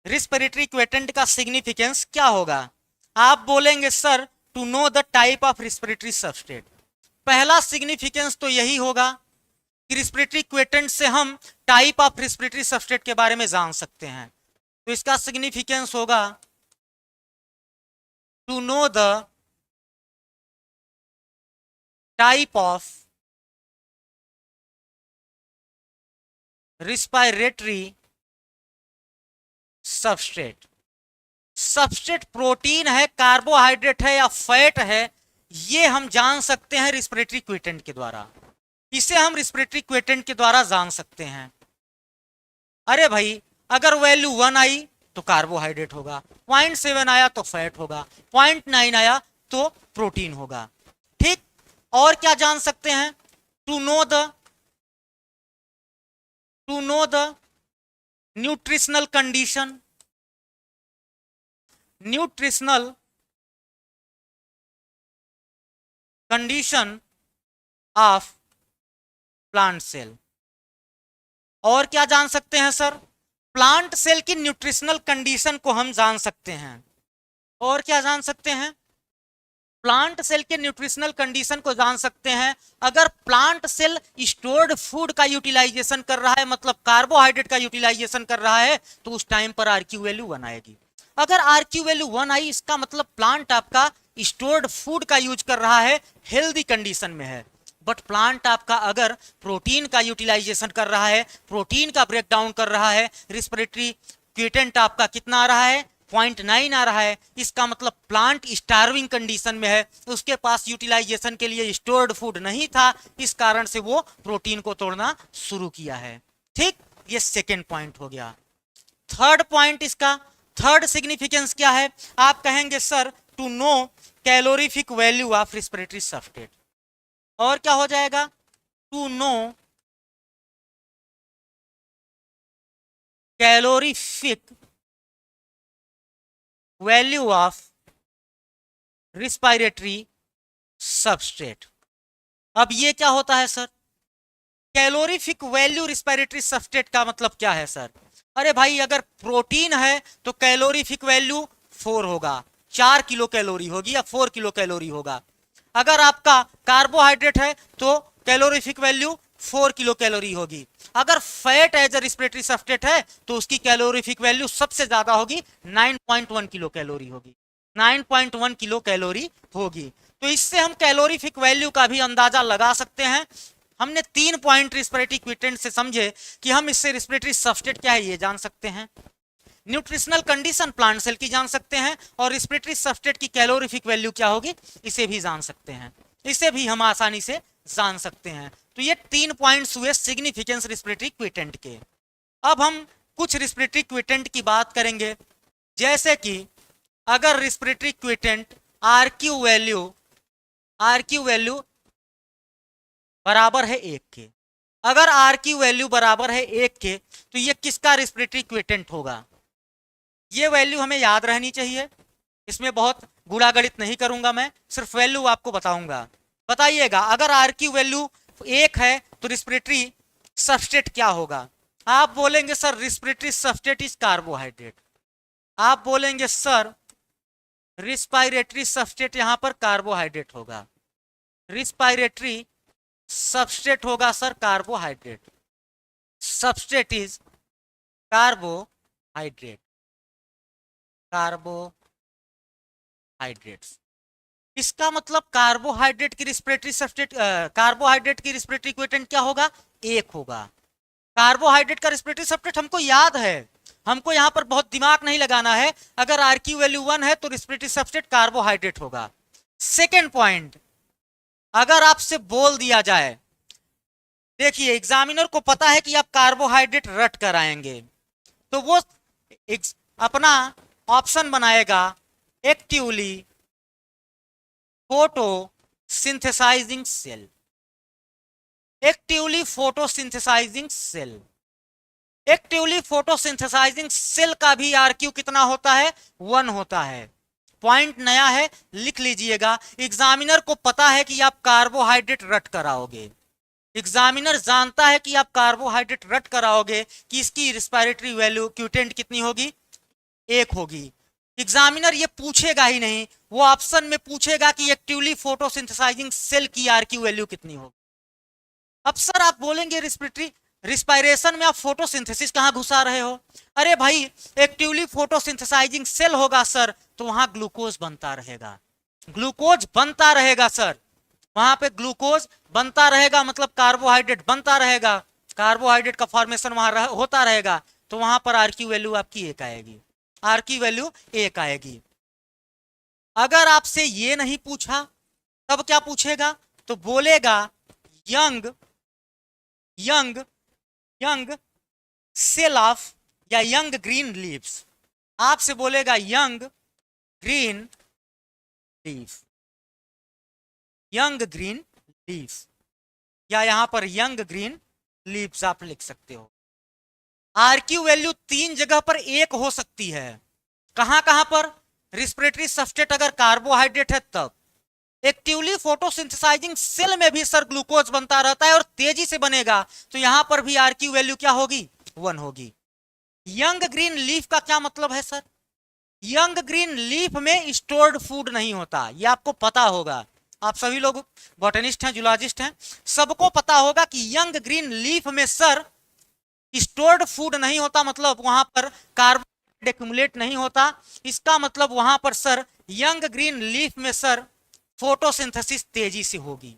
रिस्पिरेटरी क्वेटेंट का सिग्निफिकेंस क्या होगा? आप बोलेंगे sir to know the type of respiratory substrate. पहला सिग्निफिकेंस तो यही होगा कि रिस्पिरेटरी क्वेटेंट से हम टाइप ऑफ रिस्पिरेटरी सबस्ट्रेट के बारे में जान सकते हैं। तो इसका सिग्निफिकेंस होगा to know the type of respiratory substrate. Substrate protein है, कार्बोहाइड्रेट है या फैट है, ये हम जान सकते हैं रिस्पिरेटरी क्वेटेंट के द्वारा। इसे हम रिस्पिरेटरी क्वेटेंट के द्वारा जान सकते हैं। अरे भाई अगर वैल्यू 1 आई तो कार्बोहाइड्रेट होगा, 0.7 आया तो फैट होगा, 0.9 आया तो प्रोटीन होगा। ठीक, और क्या जान सकते हैं? To know the nutritional condition, nutritional condition of plant cell. और क्या जान सकते हैं सर? प्लांट सेल की न्यूट्रिशनल कंडीशन को हम जान सकते हैं। और क्या जान सकते हैं? प्लांट सेल के न्यूट्रिशनल कंडीशन को जान सकते हैं। अगर प्लांट सेल स्टोर्ड फूड का यूटिलाइजेशन कर रहा है, मतलब कार्बोहाइड्रेट का यूटिलाइजेशन कर रहा है, तो उस टाइम पर आरक्यू वैल्यू 1 आएगी। अगर आर क्यू वैल्यू 1 आई, इसका मतलब प्लांट आपका स्टोर्ड फूड का यूज कर रहा है, हेल्दी कंडीशन में है। बट प्लांट आपका अगर प्रोटीन का यूटिलाइजेशन कर रहा है, प्रोटीन का ब्रेकडाउन कर रहा है, रिस्पिरेटरी क्विटेंट आपका कितना आ रहा है, 0.9 आ रहा है, इसका मतलब प्लांट स्टार्विंग कंडीशन में है, उसके पास यूटिलाइजेशन के लिए स्टोर्ड फूड नहीं था, इस कारण से वो प्रोटीन को तोड़ना शुरू किया है। ठीक, ये सेकेंड पॉइंट हो गया। थर्ड पॉइंट, इसका थर्ड सिग्निफिकेंस क्या है? आप कहेंगे sir to know calorific value of respiratory substrate, और क्या हो जाएगा? To know calorific value of respiratory substrate. अब ये क्या होता है sir? Calorific value respiratory substrate का मतलब क्या है सर? अरे भाई, अगर प्रोटीन है तो कैलोरीफिक वैल्यू 4 होगा, 4 किलो कैलोरी होगी या 4 किलो कैलोरी होगा। अगर आपका कार्बोहाइड्रेट है तो कैलोरीफिक वैल्यू 4 किलो कैलोरी होगी। अगर fat as a respiratory substrate है तो उसकी कैलोरीफिक वैल्यू सबसे ज्यादा होगी, 9.1 किलो कैलोरी होगी, 9.1 किलो कैलोरी होगी। तो इससे हम कैलोरीफिक वैल्यू का भी अंदाजा लगा सकते हैं। हमने 3 पॉइंट रिस्पिरेटरी क्विटेंट से समझे कि हम इससे रिस्पिरेटरी सब्सट्रेट क्या है ये जान सकते हैं, न्यूट्रिशनल कंडीशन प्लांट सेल की जान सकते हैं, और रिस्पिरेटरी सब्सट्रेट की कैलोरीफिक वैल्यू क्या होगी इसे भी जान सकते हैं, इसे भी हम आसानी से जान सकते हैं। तो ये 3 पॉइंट्स हुए सिग्निफिकेंस रिस्पिरेटरी क्विटेंट के। अब हम कुछ रिस्पिरेटरी क्विटेंट की बात करेंगे, जैसे कि अगर रिस्पिरेटरी क्विटेंट आर क्यू वैल्यू बराबर है 1 के, अगर आर क्यू वैल्यू बराबर है 1 के तो ये किसका रिस्पिरेटरी क्विटेंट होगा? ये वैल्यू हमें याद रहनी चाहिए, इसमें बहुत गुणा गणित नहीं करूंगा मैं, सिर्फ वैल्यू आपको बताऊंगा। बताइएगा, अगर आर क्यू वैल्यू 1 है तो रिस्पिरेटरी सब्सट्रेट क्या होगा? आप बोलेंगे sir respiratory substrate is carbohydrate, आप बोलेंगे सर रिस्पिरेटरी सब्सट्रेट यहां पर कार्बोहाइड्रेट होगा, रिस्पिरेटरी सब्सट्रेट होगा sir carbohydrate, substrate is carbohydrate, carbohydrates. इसका मतलब कार्बोहाइड्रेट की रिस्पिरेटरी सब्सट्रेट, कार्बोहाइड्रेट की रिस्पिरेटरी क्विटेंट क्या होगा? 1 होगा। कार्बोहाइड्रेट का रिस्पिरेटरी सब्सट्रेट हमको याद है, हमको यहां पर बहुत दिमाग नहीं लगाना है। अगर आर क्यू वैल्यू 1 है तो रिस्पिरेटरी सब्सट्रेट कार्बोहाइड्रेट होगा। सेकेंड पॉइंट, अगर आपसे बोल दिया जाए, देखिए एग्जामिनर को पता है कि आप कार्बोहाइड्रेट रट कर आएंगे, तो वो अपना ऑप्शन बनाएगा actively photosynthesising cell, actively photosynthesising cell. Actively photosynthesising cell का भी आरक्यू कितना होता है? 1 होता है। पॉइंट नया है, लिख लीजिएगा। एग्जामिनर को पता है कि आप कार्बोहाइड्रेट रट कराओगे, एग्जामिनर जानता है कि आप कार्बोहाइड्रेट रट कराओगे कि इसकी रिस्पिरेटरी वैल्यू क्विटेंट कितनी होगी? 1 होगी। एग्जामिनर ये पूछेगा ही नहीं, वो ऑप्शन में पूछेगा कि एक्टिवली फोटोसिंथेसाइजिंग सेल की आरक्यू वैल्यू कितनी होगी। अब सर आप बोलेंगे रिस्पायरेशन में आप फोटोसिंथेसिस कहां घुसा रहे हो? अरे भाई, एक्टिवली फोटोसिंथेसाइजिंग सेल होगा सर तो वहां ग्लूकोज बनता रहेगा, ग्लूकोज बनता रहेगा सर, वहां पे ग्लूकोज बनता रहेगा, मतलब कार्बोहाइड्रेट बनता रहेगा, कार्बोहाइड्रेट का फॉर्मेशन वहां होता रहेगा, तो वहां पर आरक्यू वैल्यू आपकी 1 आएगी, आरक्यू वैल्यू 1 आएगी। अगर आपसे ये नहीं पूछा तब क्या पूछेगा? तो बोलेगा यंग सेल ऑफ या यंग ग्रीन लीव्स, आपसे बोलेगा young green leaf, young green leaf, या यहां पर यंग ग्रीन लीव्स आप लिख सकते हो। आरक्यू वैल्यू 3 जगह पर 1 हो सकती है। कहां कहां पर? रिस्पिरेटरी सब्सट्रेट अगर कार्बोहाइड्रेट है तब, एक्टिवली फोटोसिंथेसाइजिंग सेल में भी सर ग्लूकोज बनता रहता है और तेजी से बनेगा, तो यहां पर भी आरक्यू वैल्यू क्या होगी? 1 होगी। यंग ग्रीन लीफ का क्या मतलब है सर? यंग ग्रीन लीफ में स्टोर्ड फूड नहीं होता, ये आपको पता होगा, आप सभी लोग बॉटनिस्ट हैं, जूलॉजिस्ट हैं, सबको पता होगा कि यंग ग्रीन लीफ में सर स्टोर्ड फूड नहीं होता, मतलब वहां पर कार्बन एक्यूमुलेट नहीं होता, इसका मतलब वहां पर सर यंग ग्रीन लीफ में सर फोटोसिंथेसिस तेजी से होगी।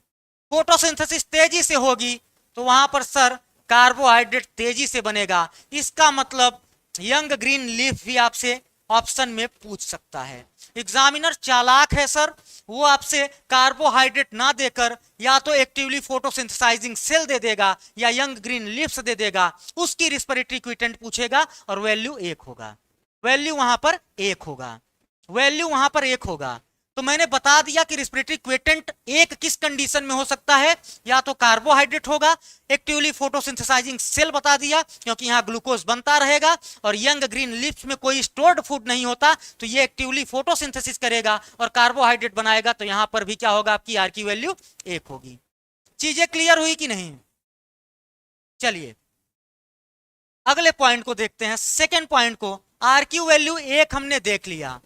फोटोसिंथेसिस तेजी से होगी तो वहां पर सर कार्बोहाइड्रेट तेजी से बनेगा। इसका मतलब यंग ग्रीन लीफ भी आपसे ऑप्शन में पूछ सकता है। एग्जामिनर चालाक है सर, वो आपसे कार्बोहाइड्रेट ना देकर या तो एक्टिवली फोटोसिंथेसाइजिंग सेल दे देगा या यंग ग्रीन लीव्स दे देगा, उसकी रिस्पिरेटरी क्विटेंट पूछेगा और वैल्यू 1 होगा। वैल्यू वहां पर 1 होगा, वैल्यू वहां पर 1 होगा। तो मैंने बता दिया कि रिस्पिरेटरी क्विटेंट एक किस कंडीशन में हो सकता है, या तो कार्बोहाइड्रेट होगा, एक्टिवली फोटोसिंथेसाइजिंग सेल बता दिया क्योंकि यहां ग्लूकोज बनता रहेगा, और यंग ग्रीन लीव्स में कोई स्टोर्ड फूड नहीं होता तो ये एक्टिवली फोटोसिंथेसिस करेगा और कार्बोहाइड्रेट बनाएगा। तो यहां पर भी क्या होगा, आपकी आर की वैल्यू 1 होगी। चीजें क्लियर हुई कि नहीं? चलिए अगले पॉइंट को देखते हैं, सेकेंड पॉइंट को। आर क्यू वैल्यू 1 हमने देख लिया,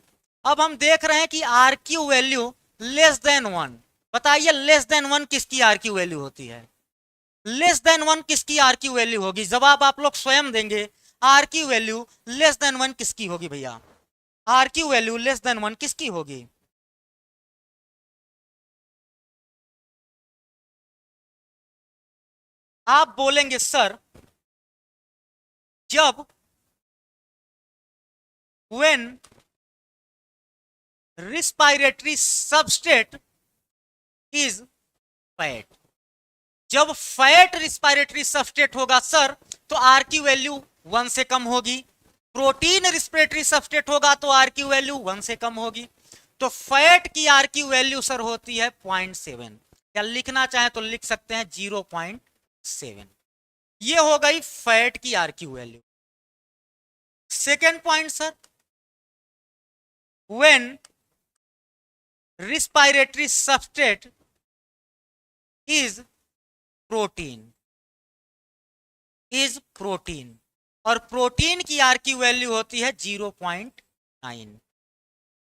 अब हम देख रहे हैं कि R Q value less than 1। बताइए लेस देन 1 किसकी आर क्यू वैल्यू होती है? लेस देन 1 किसकी आर क्यू वैल्यू होगी? जवाब आप लोग स्वयं देंगे। R Q value less than 1 किसकी होगी भैया? R Q value less than 1 किसकी होगी? आप बोलेंगे सर जब when respiratory substrate is fat. जब फैट रिस्पायरेटरी सबस्ट्रेट होगा सर तो आर की वैल्यू 1 से कम होगी। प्रोटीन रिस्पिरेटरी सबस्ट्रेट होगा तो आर की वैल्यू 1 से कम होगी। तो फैट की आर की वैल्यू सर होती है 0.7, या लिखना चाहे तो लिख सकते हैं 0.7। ये हो गई फैट की आर की value. Second point sir, when respiratory substrate is protein, is protein, और प्रोटीन की आर की वैल्यू होती है 0.9।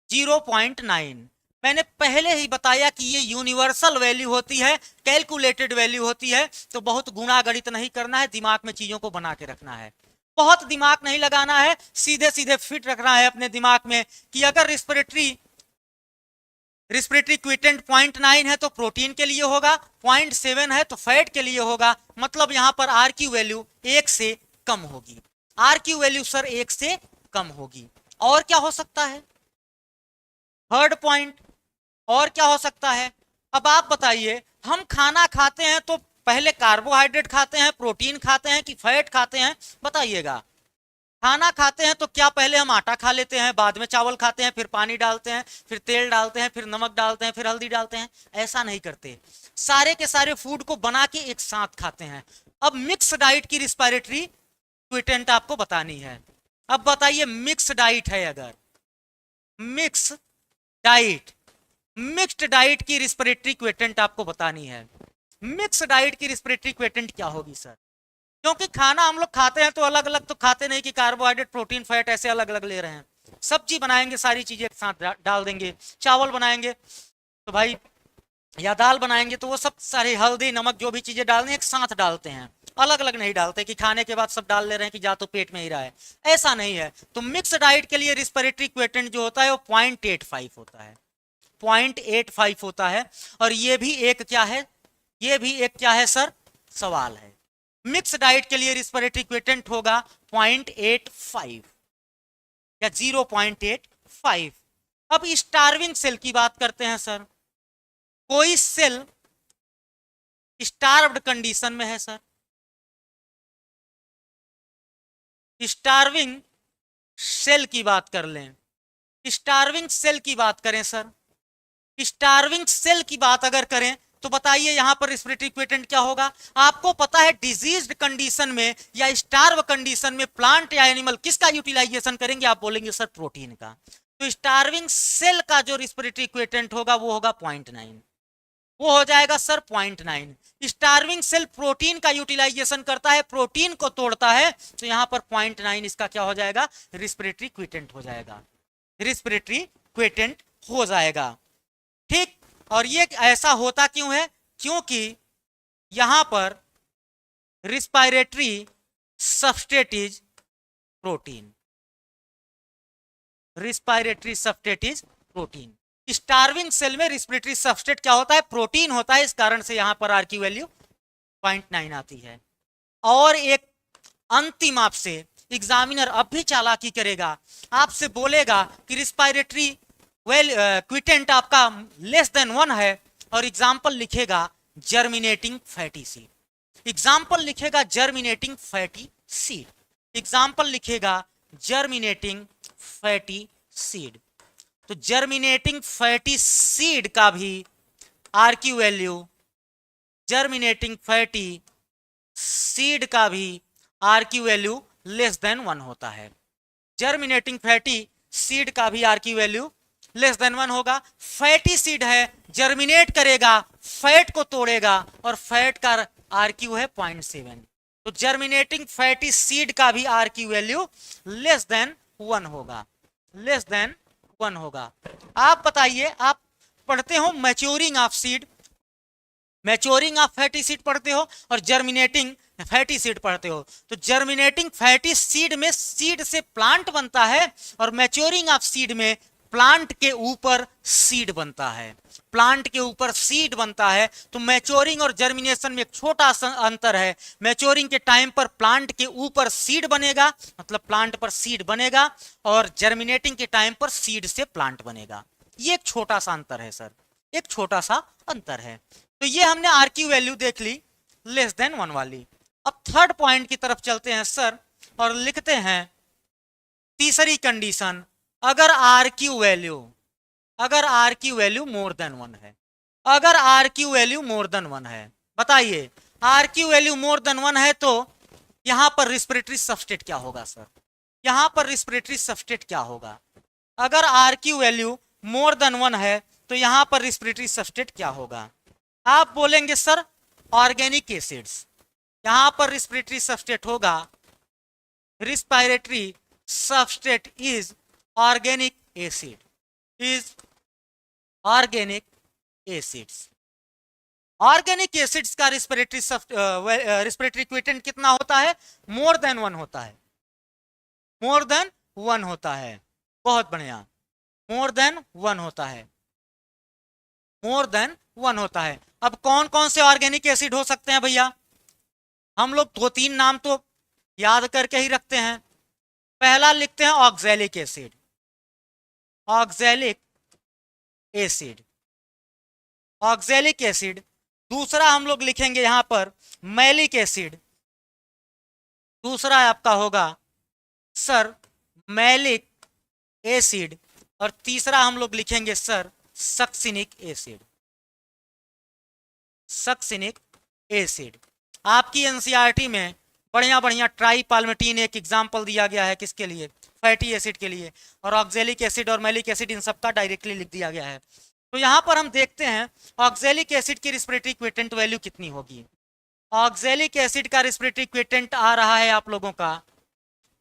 0.9 मैंने पहले ही बताया कि ये यूनिवर्सल वैल्यू होती है, कैलकुलेटेड वैल्यू होती है। तो बहुत गुणा गणित नहीं करना है, दिमाग में चीजों को बना के रखना है, बहुत दिमाग नहीं लगाना है, सीधे सीधे फिट रखना है अपने दिमाग में कि अगर रिस्पिरेटरी क्विटेंट 0.9 है तो प्रोटीन के लिए होगा, 0.7 है तो फैट के लिए होगा। मतलब यहां पर आर की वैल्यू 1 से कम होगी। आर की वैल्यू सर 1 से कम होगी। और क्या हो सकता है? थर्ड पॉइंट, और क्या हो सकता है? अब आप बताइए, हम खाना खाते हैं तो पहले कार्बोहाइड्रेट खाते हैं, प्रोटीन खाते हैं कि फैट खाते हैं? बताइएगा। खाना खाते हैं तो क्या पहले हम आटा खा लेते हैं, बाद में चावल खाते हैं, फिर पानी डालते हैं, फिर तेल डालते हैं, फिर नमक डालते हैं, फिर हल्दी डालते हैं? ऐसा नहीं करते, सारे के सारे फूड को बना के एक साथ खाते हैं। अब मिक्स डाइट की रिस्पायरेटरी क्विटेंट आपको बतानी है। अब बताइए मिक्स डाइट है, अगर मिक्स डाइट, मिक्स्ड डाइट की रिस्पिरेटरी क्विटेंट आपको बतानी है। मिक्स डाइट की रिस्पिरेटरी क्विटेंट क्या होगी सर? क्योंकि खाना हम लोग खाते हैं तो अलग अलग तो खाते नहीं कि कार्बोहाइड्रेट प्रोटीन फैट ऐसे अलग अलग ले रहे हैं। सब्जी बनाएंगे सारी चीजें एक साथ डाल देंगे, चावल बनाएंगे तो भाई, या दाल बनाएंगे तो वो सब सारे हल्दी नमक जो भी चीजें डालनी एक साथ डालते हैं, अलग अलग नहीं डालते कि खाने के बाद सब डाल ले रहे हैं कि जा तो पेट में ही रहा है, ऐसा नहीं है। तो मिक्स डाइट के लिए रिस्पिरेटरी क्विटेंट जो होता है वो 0.85 होता है, 0.85 होता है। और ये भी एक क्या है, ये भी एक क्या है सर, सवाल है। मिक्स डाइट के लिए रिस्पिरेटरी क्विटेंट होगा 0.85 या 0.85। अब स्टार्विंग सेल की बात करते हैं सर। कोई सेल स्टार्व्ड कंडीशन में है सर, स्टार्विंग सेल की बात कर लें, स्टार्विंग सेल की बात करें सर, स्टार्विंग सेल की बात अगर करें तो बताइए यहां पर रिस्पिरेटरी क्विटेंट क्या होगा? आपको पता है डिजीज्ड कंडीशन में या स्टार्व कंडीशन में प्लांट या एनिमल किसका यूटिलाइजेशन करेंगे? आप बोलेंगे सर प्रोटीन का। तो स्टार्विंग सेल का जो रिस्पिरेटरी क्विटेंट होगा वो होगा 0.9, वो हो जाएगा सर 0.9। स्टार्विंग सेल प्रोटीन का यूटिलाइजेशन करता है, प्रोटीन को तोड़ता है, तो यहां पर 0.9 इसका क्या हो जाएगा? रिस्पिरेटरी क्विटेंट हो जाएगा, रिस्पिरेटरी क्विटेंट हो जाएगा। ठीक, और ये ऐसा होता क्यों है? क्योंकि यहां पर respiratory substrate is protein, respiratory substrate is protein. Starving cell में रिस्पिरेटरी सबस्ट्रेट क्या होता है? प्रोटीन होता है। इस कारण से यहां पर आर की वैल्यू 0.9 आती है। और एक अंतिम आपसे एग्जामिनर अब भी चालाकी करेगा, आपसे बोलेगा कि रिस्पायरेटरी क्विटेंट आपका लेस देन 1 है और एग्जाम्पल लिखेगा जर्मिनेटिंग फैटी सीड। एग्जाम्पल लिखेगा जर्मिनेटिंग फैटी सीड। एग्जाम्पल लिखेगा जर्मिनेटिंग फैटी सीड। तो जर्मिनेटिंग फैटी सीड का भी आर की वैल्यू, जर्मिनेटिंग फैटी सीड का भी आर की वैल्यू लेस देन 1 होता है। जर्मिनेटिंग फैटी सीड का भी आर की वैल्यू लेस देन 1 होगा। फैटी सीड है, जर्मिनेट करेगा, फैट को तोड़ेगा और फैट का आर क्यू है 0.7। तो जर्मिनेटिंग फैटी सीड का भी आर की वैल्यू लेस देन 1 होगा, लेस देन 1 होगा। आप बताइए, आप पढ़ते हो maturing of seed, maturing of fatty seed पढ़ते हो और जर्मिनेटिंग फैटी सीड पढ़ते हो। तो जर्मिनेटिंग फैटी सीड में सीड से प्लांट बनता है और मैच्योरिंग ऑफ सीड में प्लांट के ऊपर सीड बनता है, प्लांट के ऊपर सीड बनता है। तो मैच्योरिंग और जर्मिनेशन में एक छोटा सा अंतर है। मैच्योरिंग के टाइम पर प्लांट के ऊपर सीड बनेगा, मतलब प्लांट पर सीड बनेगा, और जर्मिनेटिंग के टाइम पर सीड से प्लांट बनेगा। ये एक छोटा सा अंतर है सर, एक छोटा सा अंतर है। तो ये हमने आर की वैल्यू देख ली लेस देन 1 वाली। अब थर्ड पॉइंट की तरफ चलते हैं सर और लिखते हैं तीसरी कंडीशन, अगर आर क्यू वैल्यू, अगर आर की वैल्यू मोर देन 1 है, अगर R Q value more than 1 है, बताइए R Q value more than 1 है तो यहां पर रिस्पिरेटरी सबस्ट्रेट क्या होगा सर? यहां पर रिस्पिरेटरी सबस्ट्रेट क्या होगा? अगर R Q value more than 1 है तो यहां पर रिस्पिरेटरी सबस्ट्रेट क्या होगा? आप बोलेंगे सर ऑर्गेनिक एसिड्स। यहां पर रिस्पिरेटरी सबस्ट्रेट होगा, respiratory substrate is organic acid, is organic acids. Organic acids का रिस्पिरेटरी क्विटेंट कितना होता है? मोर देन 1 होता है, मोर देन 1 होता है। बहुत बढ़िया, मोर देन 1 होता है, मोर देन 1 होता है। अब कौन कौन से ऑर्गेनिक एसिड हो सकते हैं भैया? हम लोग 2-3 नाम तो याद करके ही रखते हैं। पहला लिखते हैं oxalic acid, oxalic acid, oxalic acid. दूसरा हम लोग लिखेंगे यहां पर मैलिक एसिड, दूसरा आपका होगा सर मैलिक एसिड, और तीसरा हम लोग लिखेंगे sir succinic acid, succinic acid. आपकी एनसीईआरटी में बढ़िया बढ़िया ट्राईपाल्मिटीन एक एग्जाम्पल दिया गया है, किसके लिए? फैटी एसिड के लिए, और ऑक्सैलिक एसिड और मैलिक एसिड इन सबका डायरेक्टली लिख दिया गया है। तो यहां पर हम देखते हैं ऑक्सैलिक एसिड की रिस्पिरेटरी क्विटेंट वैल्यू कितनी होगी। ऑक्सैलिक एसिड का रिस्पिरेटरी क्विटेंट आ रहा है आप लोगों का,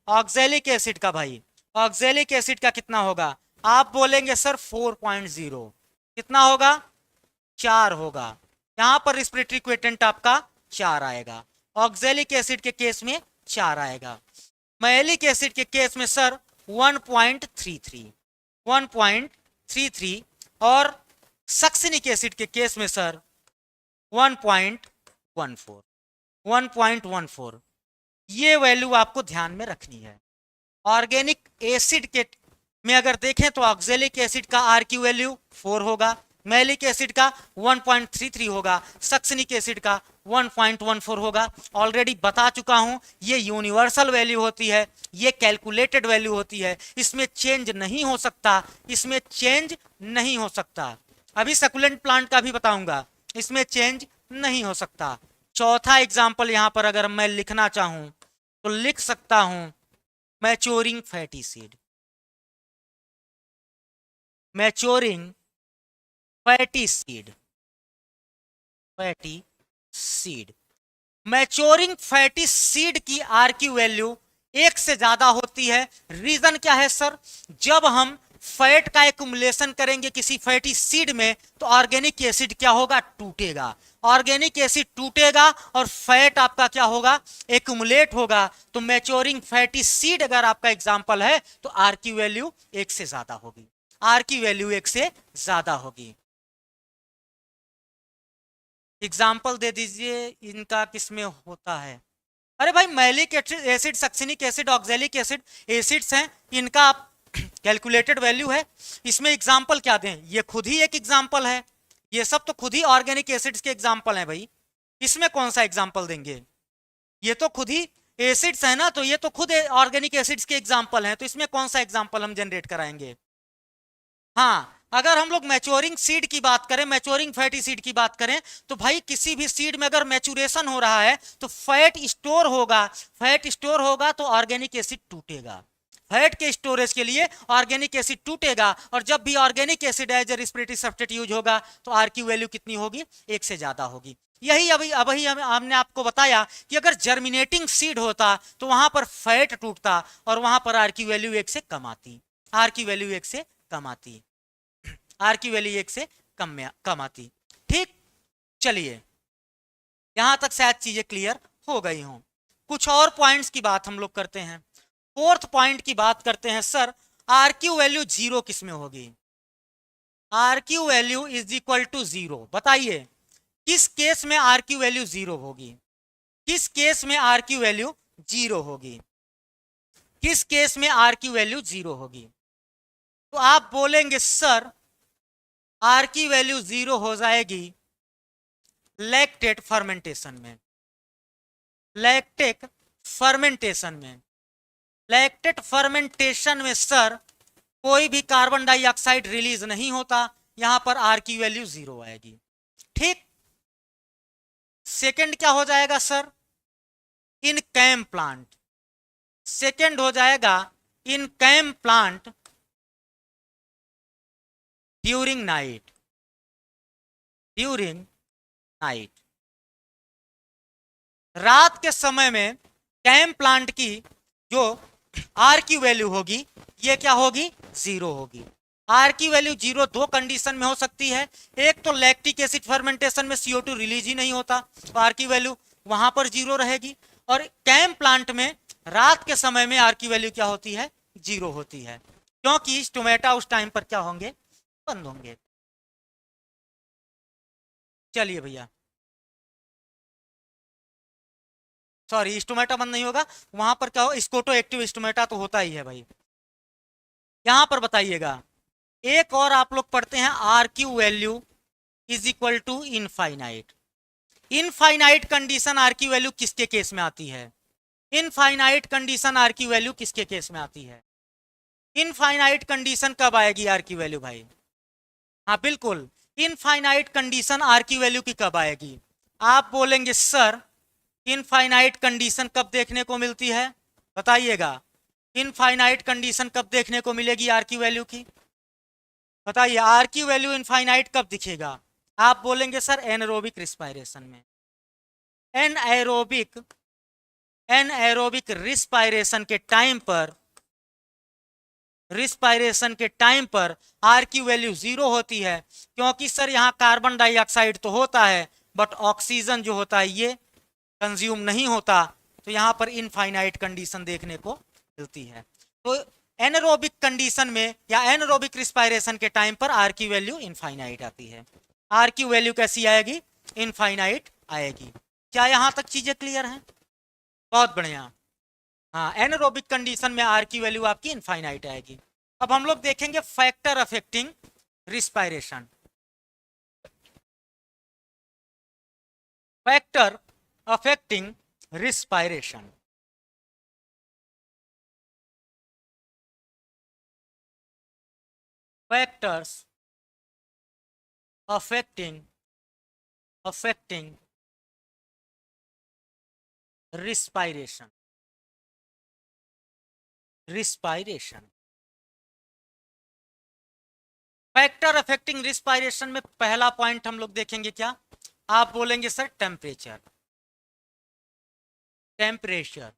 ऑक्सैलिक एसिड का भाई, ऑक्सैलिक एसिड का कितना होगा? आप बोलेंगे सर 4.0। कितना होगा? 4 होगा। यहां पर रिस्पिरेटरी क्विटेंट आपका 4 आएगा, ऑक्सैलिक एसिड के केस में 4 आएगा। मैलिक एसिड के केस में सर 1.33, 1.33, और सक्सिनिक एसिड के केस में सर 1.14, 1.14। ये वैल्यू आपको ध्यान में रखनी है। ऑर्गेनिक एसिड के में अगर देखें तो ऑक्सैलिक एसिड का आर की वैल्यू 4 होगा, मैलिक एसिड का 1.33 होगा, सक्सिनिक एसिड का 1.14 होगा। ऑलरेडी बता चुका हूं, ये यूनिवर्सल वैल्यू होती है, ये कैलकुलेटेड वैल्यू होती है, इसमें चेंज नहीं हो सकता, इसमें चेंज नहीं हो सकता। अभी सकुलेंट प्लांट का भी बताऊंगा, इसमें चेंज नहीं हो सकता। चौथा एग्जाम्पल यहां पर अगर मैं लिखना चाहूं तो लिख सकता हूं maturing fatty seed, maturing fatty seed, fatty seed. Maturing fatty seed की आर की वैल्यू 1 से ज्यादा होती है। रीजन क्या है सर? जब हम फैट का एक्युमुलेशन करेंगे किसी फैटी सीड में तो ऑर्गेनिक एसिड क्या होगा, टूटेगा। ऑर्गेनिक एसिड टूटेगा और फैट आपका क्या होगा, एक्युमुलेट होगा। तो मैच्योरिंग फैटी सीड अगर आपका एग्जांपल है तो आर की वैल्यू 1 से ज्यादा होगी, आर की वैल्यू 1 से ज्यादा होगी। एग्जाम्पल दे दीजिए इनका किसमें होता है। अरे भाई malic acid, succinic acid, oxalic acid acids हैं, इनका आप कैलकुलेटेड वैल्यू है। इसमें एग्जाम्पल क्या दें, ये खुद ही एक एग्जाम्पल है, ये सब तो खुद ही ऑर्गेनिक एसिड्स के एग्जाम्पल हैं भाई, इसमें कौन सा एग्जाम्पल देंगे, ये तो खुद ही एसिड्स है ना, तो ये तो खुद ऑर्गेनिक एसिड्स के एग्जाम्पल हैं, तो इसमें कौन सा एग्जाम्पल हम जनरेट कराएंगे। हाँ, अगर हम लोग मैच्योरिंग सीड की बात करें, मैच्योरिंग फैटी सीड की बात करें, तो भाई किसी भी सीड में अगर मैच्योरेशन हो रहा है तो फैट स्टोर होगा, फैट स्टोर होगा तो ऑर्गेनिक एसिड टूटेगा, फैट के स्टोरेज के लिए ऑर्गेनिक एसिड टूटेगा। और जब भी organic acid as a respiratory substrate use होगा तो आर की वैल्यू कितनी होगी, 1 से ज्यादा होगी। यही अभी हमने आपको बताया कि अगर जर्मिनेटिंग सीड होता तो वहां पर फैट टूटता और वहां पर आर की वैल्यू 1 से कम आती, आर की वैल्यू 1 से कम आती, आर की वैल्यू 1 से कम आती। ठीक, चलिए यहां तक शायद चीजें क्लियर हो गई हों। कुछ और पॉइंट्स की बात हम लोग करते हैं। फोर्थ पॉइंट की बात करते हैं, sir R Q value zero किस में होगी, R Q value is equal to zero. बताइए किस केस में आर क्यू वैल्यू जीरो होगी, किस केस में आर क्यू वैल्यू जीरो होगी, किस केस में आर क्यू वैल्यू जीरो होगी। तो आप बोलेंगे सर आर की वैल्यू जीरो हो जाएगी लैक्टेट फर्मेंटेशन में, लैक्टिक फर्मेंटेशन में, लैक्टेट फर्मेंटेशन में सर कोई भी कार्बन डाइऑक्साइड रिलीज नहीं होता, यहां पर आर की वैल्यू जीरो आएगी। ठीक, सेकंड क्या हो जाएगा sir, in CAM plant, second हो जाएगा in CAM plant during night, during night, रात के समय में कैम प्लांट की जो आर की वैल्यू होगी ये क्या होगी, जीरो होगी। आर की वैल्यू जीरो दो कंडीशन में हो सकती है, एक तो लैक्टिक एसिड फर्मेंटेशन में CO2 रिलीज ही नहीं होता तो आर की वैल्यू वहां पर जीरो रहेगी, और कैम प्लांट में रात के समय में आर की वैल्यू क्या होती है, जीरो होती है, क्योंकि स्टोमेटा उस टाइम पर क्या होंगे, बंद होंगे। चलिए भैया, सॉरी स्टोमेटा बंद नहीं होगा, वहां पर क्या हो, स्कोटो एक्टिव स्टोमेटा तो होता ही है भाई। यहां पर बताइएगा एक और आप लोग पढ़ते हैं, R Q value is equal to infinite. Infinite condition R की वैल्यू किसके केस में आती है, इनफाइनाइट कंडीशन आर की वैल्यू किसके केस में आती है, इनफाइनाइट कंडीशन कब आएगी आर की वैल्यू भाई, हाँ बिल्कुल, इनफाइनाइट कंडीशन आर की वैल्यू की कब आएगी। आप बोलेंगे सर इनफाइनाइट कंडीशन कब देखने को मिलती है, बताइएगा इनफाइनाइट कंडीशन कब देखने को मिलेगी आर की वैल्यू की, बताइए आर की वैल्यू इनफाइनाइट कब दिखेगा। आप बोलेंगे सर एनएरोबिक रिस्पायरेशन में, एनएरोबिक, एनएरोबिक रिस्पायरेशन के टाइम पर, रिस्पायरेशन के टाइम पर आर की वैल्यू जीरो होती है, क्योंकि सर यहाँ कार्बन डाइऑक्साइड तो होता है बट ऑक्सीजन जो होता है ये कंज्यूम नहीं होता, तो यहाँ पर इनफाइनाइट कंडीशन देखने को मिलती है। तो एनारोबिक कंडीशन में या एनारोबिक रिस्पायरेशन के टाइम पर आर की वैल्यू इनफाइनाइट आती है, आर की वैल्यू कैसी आएगी, इनफाइनाइट आएगी। क्या यहाँ तक चीजें क्लियर हैं, बहुत बढ़िया। हाँ, एनारोबिक कंडीशन में आर की वैल्यू आपकी इनफाइनाइट आएगी। अब हम लोग देखेंगे factor affecting respiration, factor affecting respiration, factors affecting respiration, respiration, factor affecting respiration में पहला पॉइंट हम लोग देखेंगे क्या, आप बोलेंगे sir temperature, temperature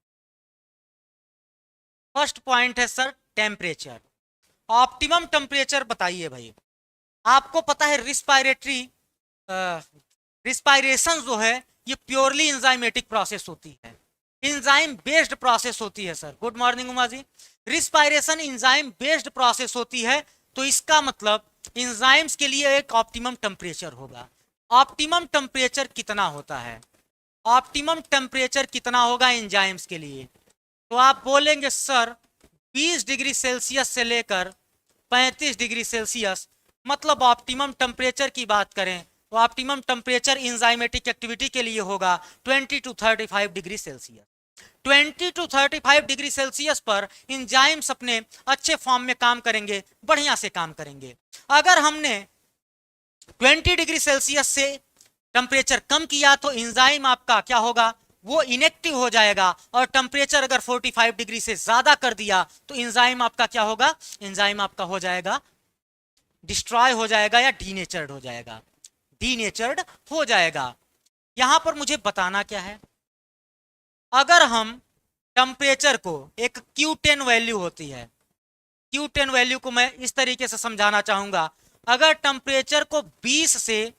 first point है सर टेम्परेचर। ऑप्टिमम टेम्परेचर बताइए भाई। आपको पता है रिस्पायरेशन जो है ये प्योरली इंजाइमेटिक प्रोसेस होती है, इंजाइम बेस्ड प्रोसेस होती है sir. Good morning Uma ji. Respiration enzyme based process होती है, तो इसका मतलब इंजाइम्स के लिए एक ऑप्टिमम टेम्परेचर होगा। ऑप्टिमम टेम्परेचर कितना होता है, ऑप्टिमम टेम्परेचर कितना होगा एंजाइम्स के लिए? तो आप बोलेंगे सर 20 डिग्री सेल्सियस से लेकर 35 डिग्री सेल्सियस, मतलब ऑप्टिमम टेम्परेचर की बात करें तो ऑप्टिमम टेम्परेचर इंजाइमेटिक एक्टिविटी के लिए होगा 20 to 35 degree Celsius. 20 to 35 degree Celsius पर इंजाइम्स अपने अच्छे फॉर्म में काम करेंगे, बढ़िया से काम करेंगे। अगर हमने 20 डिग्री सेल्सियस से टेम्परेचर कम किया तो इंजाइम आपका क्या होगा, वो इनएक्टिव हो जाएगा। और टेम्परेचर अगर 45 डिग्री से ज्यादा कर दिया तो इंजाइम आपका क्या होगा, इंजाइम आपका हो जाएगा डिस्ट्रॉय हो जाएगा या डीनेचर्ड हो जाएगा, डीनेचर्ड हो जाएगा। यहां पर मुझे बताना क्या है, अगर हम टेम्परेचर को एक Q10 वैल्यू होती है, Q10 वैल्यू को मैं इस तरीके से समझाना चाहूंगा। अगर टेम्परेचर को 20 से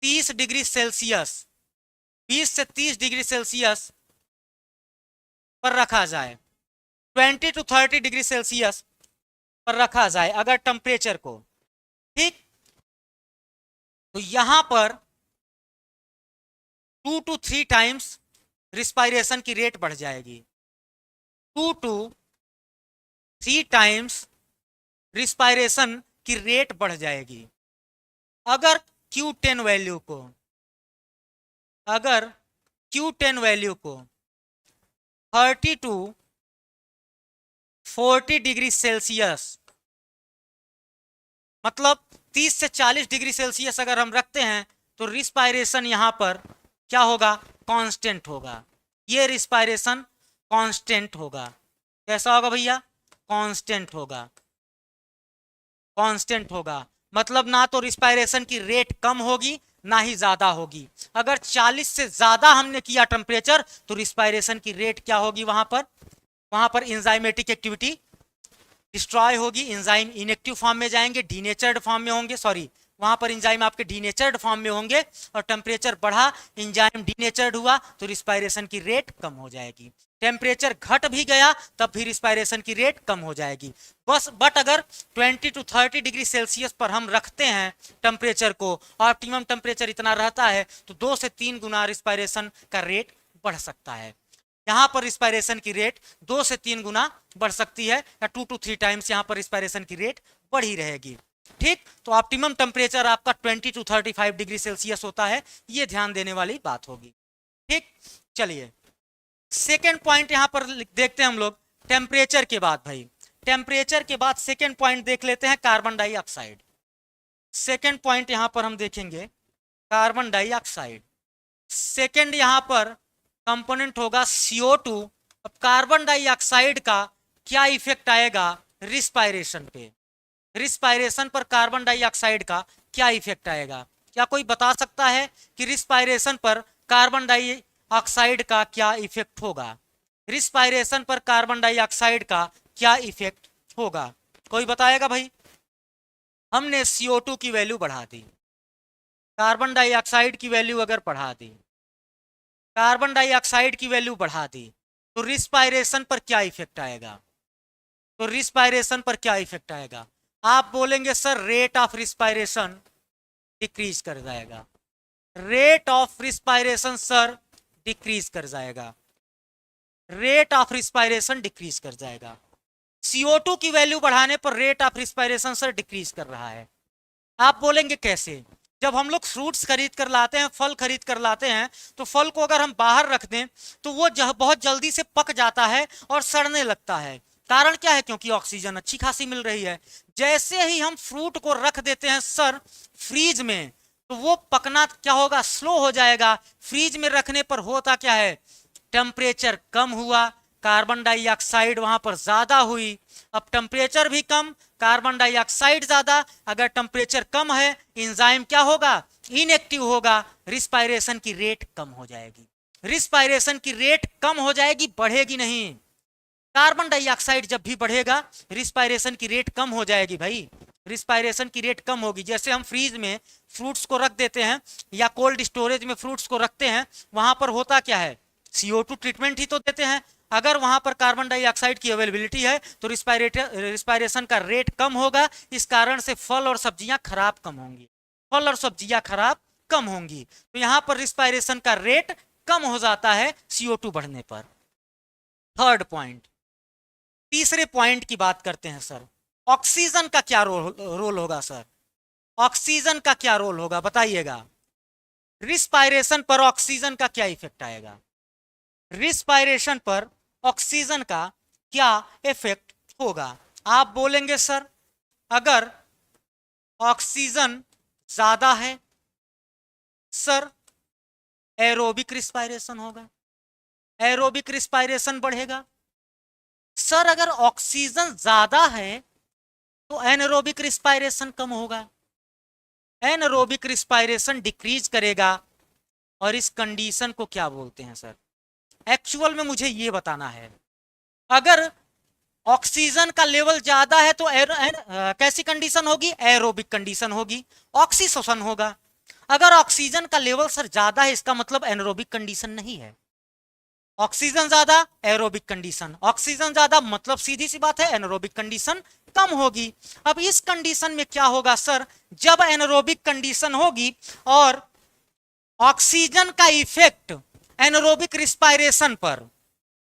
30 डिग्री सेल्सियस, 20 से 30 डिग्री सेल्सियस पर रखा जाए, 20 टू 30 डिग्री सेल्सियस पर रखा जाए अगर टेम्परेचर को, ठीक, तो यहां पर 2 टू 3 टाइम्स रिस्पायरेशन की रेट बढ़ जाएगी। 2 टू 3 टाइम्स रिस्पायरेशन की रेट बढ़ जाएगी। अगर Q10 वैल्यू को, अगर Q10 वैल्यू को 30 टू 40 डिग्री सेल्सियस, मतलब 30 से 40 डिग्री सेल्सियस अगर हम रखते हैं तो रिस्पायरेशन यहां पर क्या होगा, कांस्टेंट होगा। ये रिस्पायरेशन कांस्टेंट होगा। कैसा होगा भैया, कांस्टेंट होगा, कांस्टेंट होगा। मतलब ना तो रिस्पायरेशन की रेट कम होगी ना ही ज्यादा होगी। अगर 40 से ज्यादा हमने किया टेम्परेचर तो रिस्पायरेशन की रेट क्या होगी, वहां पर इंजाइमेटिक एक्टिविटी डिस्ट्रॉय होगी, इंजाइम इनएक्टिव फॉर्म में जाएंगे, डीनेचर्ड फॉर्म में होंगे, सॉरी वहां पर इंजाइम आपके डीनेचर्ड फॉर्म में होंगे। और टेम्परेचर बढ़ा, इंजाइम डीनेचर्ड हुआ तो रिस्पायरेशन की रेट कम हो जाएगी। टेम्परेचर घट भी गया तब भी रिस्पायरेशन की रेट कम हो जाएगी। बस बट अगर 20 टू 30 डिग्री सेल्सियस पर हम रखते हैं टेम्परेचर को, ऑप्टिमम टेम्परेचर इतना रहता है, तो 2 से 3 गुना रिस्पायरेशन का रेट बढ़ सकता है। यहां पर रिस्पायरेशन की रेट 2 से 3 गुना बढ़ सकती है, या 2 टू 3 टाइम्स यहां पर रिस्पायरेशन की रेट बढ़ी रहेगी। ठीक, तो ऑप्टिमम टेम्परेचर आपका 20 टू 35 डिग्री सेल्सियस होता है, ये ध्यान देने वाली बात होगी। ठीक, चलिए सेकेंड पॉइंट यहां पर देखते हैं हम लोग। टेम्परेचर के बाद भाई, टेम्परेचर के बाद सेकेंड पॉइंट देख लेते हैं, कार्बन डाइऑक्साइड। सेकेंड पॉइंट यहां पर हम देखेंगे कार्बन डाइऑक्साइड। सेकेंड यहां पर कंपोनेंट होगा CO2। अब कार्बन डाइऑक्साइड का क्या इफेक्ट आएगा रिस्पायरेशन पे, रिस्पायरेशन पर कार्बन डाइऑक्साइड का क्या इफेक्ट आएगा? क्या कोई बता सकता है कि रिस्पायरेशन पर कार्बन डाइऑक्साइड का क्या इफेक्ट होगा? रिस्पायरेशन पर कार्बन डाइऑक्साइड का क्या इफेक्ट होगा, कोई बताएगा भाई? हमने CO2 की वैल्यू बढ़ा दी, कार्बन डाइऑक्साइड की वैल्यू अगर बढ़ा दी, कार्बन डाइऑक्साइड की वैल्यू बढ़ा दी, तो रिस्पायरेशन पर क्या इफेक्ट आएगा? तो रिस्पायरेशन पर क्या इफेक्ट आएगा? आप बोलेंगे sir rate of respiration decrease कर जाएगा, rate of respiration sir decrease कर जाएगा, रेट ऑफ रिस्पायरेशन डिक्रीज कर जाएगा। CO2 की वैल्यू बढ़ाने पर rate of respiration sir decrease कर रहा है। आप बोलेंगे कैसे? जब हम लोग फ्रूट्स खरीद कर लाते हैं, फल खरीद कर लाते हैं, तो फल को अगर हम बाहर रख दें तो वो बहुत जल्दी से पक जाता है और सड़ने लगता है। कारण क्या है? क्योंकि ऑक्सीजन अच्छी खासी मिल रही है। जैसे ही हम फ्रूट को रख देते हैं सर फ्रीज में, तो वो पकना क्या होगा, स्लो हो जाएगा। फ्रीज में रखने पर होता क्या है, टेम्परेचर कम हुआ, कार्बन डाइऑक्साइड वहां पर ज्यादा हुई। अब टेम्परेचर भी कम, कार्बन डाइऑक्साइड ज्यादा, अगर टेम्परेचर कम है एंजाइम क्या होगा, इनएक्टिव होगा, रिस्पायरेशन की रेट कम हो जाएगी। रिस्पायरेशन की रेट कम हो जाएगी, बढ़ेगी नहीं। कार्बन डाइऑक्साइड जब भी बढ़ेगा रिस्पायरेशन की रेट कम हो जाएगी भाई, रिस्पायरेशन की रेट कम होगी। जैसे हम फ्रीज में फ्रूट्स को रख देते हैं या कोल्ड स्टोरेज में फ्रूट्स को रखते हैं, वहां पर होता क्या है, CO2 ट्रीटमेंट ही तो देते हैं। अगर वहां पर कार्बन डाइऑक्साइड की अवेलेबिलिटी है तो रिस्पायरेशन का रेट कम होगा, इस कारण से फल और सब्जियां खराब कम होंगी, फल और सब्जियां खराब कम होंगी। तो यहां पर रिस्पायरेशन का रेट कम हो जाता है CO2 बढ़ने पर। थर्ड पॉइंट, तीसरे पॉइंट की बात करते हैं सर, ऑक्सीजन का क्या रोल होगा सर, ऑक्सीजन का क्या रोल होगा बताइएगा। रिस्पायरेशन पर ऑक्सीजन का क्या इफेक्ट आएगा, रिस्पायरेशन पर ऑक्सीजन का क्या इफेक्ट होगा। आप बोलेंगे सर अगर ऑक्सीजन ज्यादा है सर एरोबिक रिस्पायरेशन होगा, एरोबिक रिस्पायरेशन बढ़ेगा। सर अगर ऑक्सीजन ज्यादा है तो एनारोबिक रिस्पायरेशन कम होगा, एनारोबिक रिस्पायरेशन डिक्रीज करेगा। और इस कंडीशन को क्या बोलते हैं सर, एक्चुअल में मुझे ये बताना है। अगर ऑक्सीजन का लेवल ज्यादा है तो कैसी कंडीशन होगी, एरोबिक कंडीशन होगी, ऑक्सीशोषण होगा। अगर ऑक्सीजन का लेवल सर ज्यादा है इसका मतलब एनारोबिक कंडीशन नहीं है, ऑक्सीजन ज्यादा एरोबिक कंडीशन, ऑक्सीजन ज्यादा मतलब सीधी सी बात है एनारोबिक कंडीशन कम होगी। अब इस कंडीशन में क्या होगा सर, जब एनारोबिक कंडीशन होगी और ऑक्सीजन का इफेक्ट एनारोबिक रिस्पायरेशन पर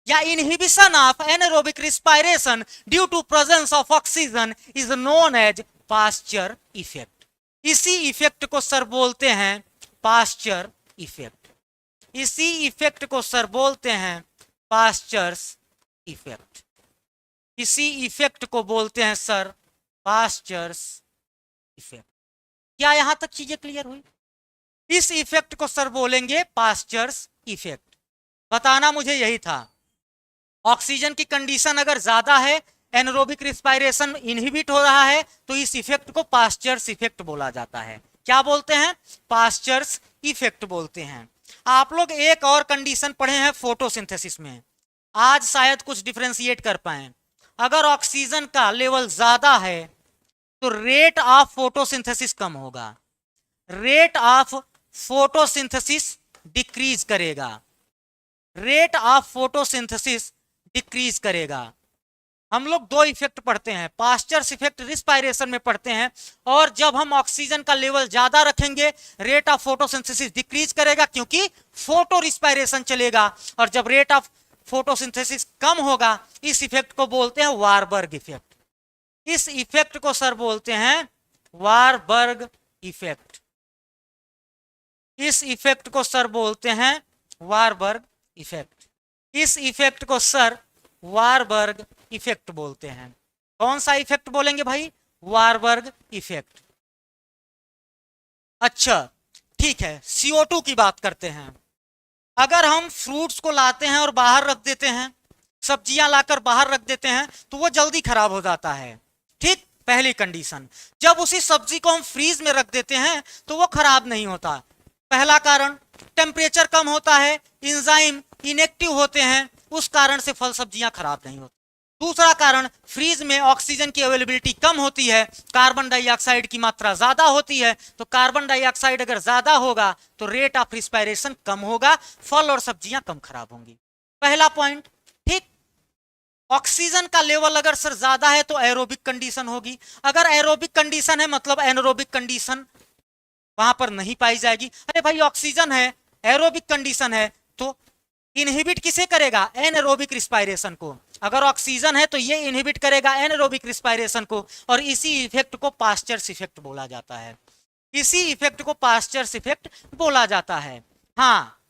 या inhibition of anaerobic respiration due to presence of oxygen is known as Pasteur effect. इसी इफेक्ट को सर बोलते हैं पास्चर इफेक्ट, इसी इफेक्ट को सर बोलते हैं पास्चर्स इफेक्ट, इसी इफेक्ट को बोलते हैं सर पास्चर्स इफेक्ट। क्या यहां तक चीजें क्लियर हुई, इस इफेक्ट को सर बोलेंगे पास्चर्स इफेक्ट। बताना मुझे यही था, ऑक्सीजन की कंडीशन अगर ज्यादा है एनारोबिक रिस्पायरेशन इनहिबिट हो रहा है तो इस इफेक्ट को पास्चर्स इफेक्ट बोला जाता है। क्या बोलते हैं, पास्चर्स इफेक्ट बोलते हैं। आप लोग एक और कंडीशन पढ़े हैं फोटोसिंथेसिस में, आज शायद कुछ डिफरेंशिएट कर पाए। अगर ऑक्सीजन का लेवल ज्यादा है तो रेट ऑफ फोटोसिंथेसिस कम होगा, रेट ऑफ फोटोसिंथेसिस डिक्रीज करेगा, रेट ऑफ फोटोसिंथेसिस डिक्रीज करेगा। हम लोग दो इफेक्ट पढ़ते हैं, पास्चर्स इफेक्ट रिस्पायरेशन में पढ़ते हैं, और जब हम ऑक्सीजन का लेवल ज्यादा रखेंगे रेट ऑफ फोटोसिंथेसिस डिक्रीज करेगा क्योंकि फोटो रिस्पायरेशन चलेगा, और जब रेट ऑफ फोटोसिंथेसिस कम होगा इस इफेक्ट को बोलते हैं वारबर्ग इफेक्ट। इस इफेक्ट को सर बोलते हैं वारबर्ग इफेक्ट, इस इफेक्ट को सर बोलते हैं वारबर्ग इफेक्ट, इस इफेक्ट को सर वारबर्ग इफेक्ट बोलते हैं। कौन सा इफेक्ट बोलेंगे भाई, वारबर्ग इफेक्ट। अच्छा ठीक है, CO2 की बात करते हैं। अगर हम फ्रूट्स को लाते हैं और बाहर रख देते हैं, सब्जियां लाकर बाहर रख देते हैं तो वो जल्दी खराब हो जाता है, ठीक, पहली कंडीशन। जब उसी सब्जी को हम फ्रीज में रख देते हैं तो वो खराब नहीं होता, पहला कारण टेम्परेचर कम होता है, एंजाइम इनएक्टिव होते हैं, उस कारण से फल सब्जियां खराब नहीं होती। दूसरा कारण फ्रीज में ऑक्सीजन की अवेलेबिलिटी कम होती है, कार्बन डाइऑक्साइड की मात्रा ज्यादा होती है, तो कार्बन डाइऑक्साइड अगर ज्यादा होगा तो रेट ऑफ रिस्पायरेशन कम होगा, फल और सब्जियां कम खराब होंगी। पहला पॉइंट ठीक। ऑक्सीजन का लेवल अगर सर ज्यादा है तो एरोबिक कंडीशन होगी, अगर एरोबिक कंडीशन है मतलब एनारोबिक कंडीशन वहां पर नहीं पाई जाएगी। अरे भाई ऑक्सीजन है, एरोबिक कंडीशन है, तो इनहिबिट किसे करेगा, एनारोबिक रिस्पायरेशन को। अगर ऑक्सीजन है तो ये इनहिबिट करेगा एनारोबिक रिस्पायरेशन को, और इसी इफेक्ट को पास्चर्स इफेक्ट बोला जाता है, इसी इफेक्ट को पास्चर्स इफेक्ट बोला जाता है। हाँ,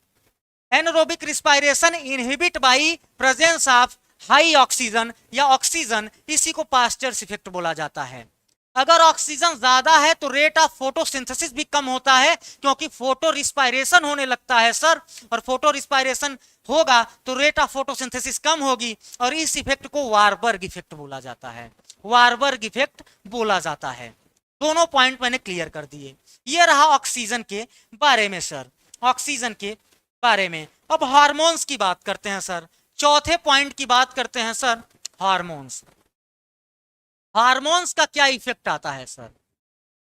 anaerobic respiration inhibit by presence of high oxygen या ऑक्सीजन, इसी को पास्चर्स इफेक्ट बोला जाता है। अगर ऑक्सीजन ज्यादा है तो रेट ऑफ फोटोसिंथेसिस भी कम होता है क्योंकि फोटो रिस्पायरेशन होने लगता है सर, और फोटो रिस्पायरेशन होगा तो रेट ऑफ फोटोसिंथेसिस कम होगी, और इस इफेक्ट को वारबर्ग इफेक्ट बोला जाता है, वारबर्ग इफेक्ट बोला जाता है। दोनों पॉइंट मैंने क्लियर कर दिए। ये रहा ऑक्सीजन के बारे में सर, ऑक्सीजन के बारे में। अब हार्मोन्स की बात करते हैं सर। चौथे पॉइंट की बात करते हैं सर, हार्मोन्स। हार्मोन्स का क्या इफेक्ट आता है सर?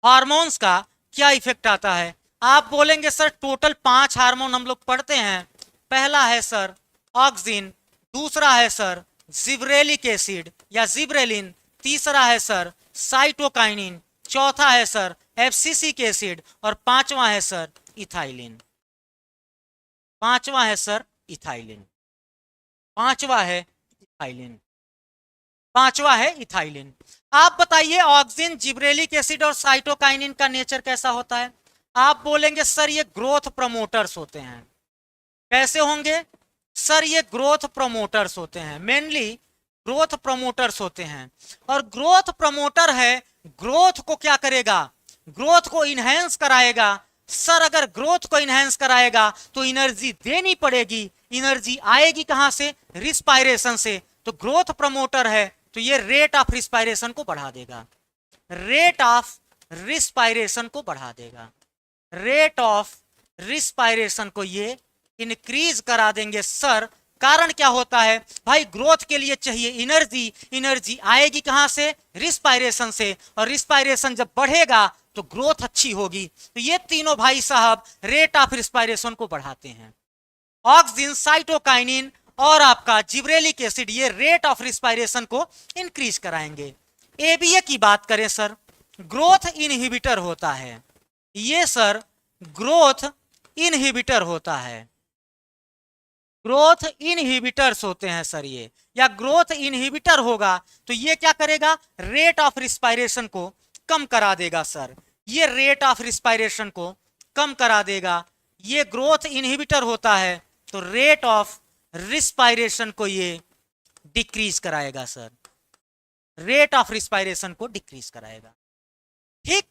हार्मोन्स का क्या इफेक्ट आता है? आप बोलेंगे सर टोटल 5 हार्मोन हम लोग पढ़ते हैं। पहला है सर ऑक्सिन, दूसरा है सर जिब्रेलिक एसिड या जिब्रेलिन, तीसरा है सर साइटोकाइनिन, चौथा है सर एब्सिसिक एसिड और पांचवा है सर इथाइलिन। पांचवा है सर इथाइलिन। पांचवा है इथाइलिन। पांचवा है इथाइलिन। आप बताइए ऑक्सिन, जिब्रेलिक एसिड और साइटोकाइनिन का नेचर कैसा होता है? आप बोलेंगे सर ये ग्रोथ प्रमोटर्स होते हैं। कैसे होंगे सर? ये ग्रोथ प्रमोटर्स होते हैं, मेनली ग्रोथ प्रमोटर्स होते हैं। और ग्रोथ प्रमोटर है, ग्रोथ को क्या करेगा? ग्रोथ को इनहेंस कराएगा। सर अगर ग्रोथ को इनहेंस कराएगा तो एनर्जी देनी पड़ेगी। एनर्जी आएगी कहां से? रिस्पायरेशन से। तो ग्रोथ प्रमोटर है तो ये रेट ऑफ रिस्पायरेशन को बढ़ा देगा। रेट ऑफ रिस्पायरेशन को बढ़ा देगा। रेट ऑफ रिस्पायरेशन को ये इंक्रीज करा देंगे सर। कारण क्या होता है भाई? ग्रोथ के लिए चाहिए एनर्जी। एनर्जी आएगी कहां से? रिस्पायरेशन से। और रिस्पायरेशन जब बढ़ेगा तो ग्रोथ अच्छी होगी। तो ये तीनों भाई साहब रेट ऑफ रिस्पायरेशन को बढ़ाते हैं। ऑक्सिन, साइटोकाइनिन और आपका जिब्रेलिक एसिड ये रेट ऑफ रिस्पायरेशन को इंक्रीज कराएंगे। एबीए की बात करें सर, ग्रोथ इनहिबिटर होता है। ये सर ग्रोथ इनहिबिटर होता है। ग्रोथ इनहिबिटर्स होते हैं सर ये, या ग्रोथ इनहिबिटर होगा तो ये क्या करेगा? रेट ऑफ रिस्पायरेशन को कम करा देगा सर। ये रेट ऑफ रिस्पायरेशन को कम करा देगा। ये ग्रोथ इनहिबिटर होता है तो रेट ऑफ रिस्पायरेशन को ये डिक्रीज कराएगा सर। रेट ऑफ रिस्पायरेशन को डिक्रीज कराएगा। ठीक,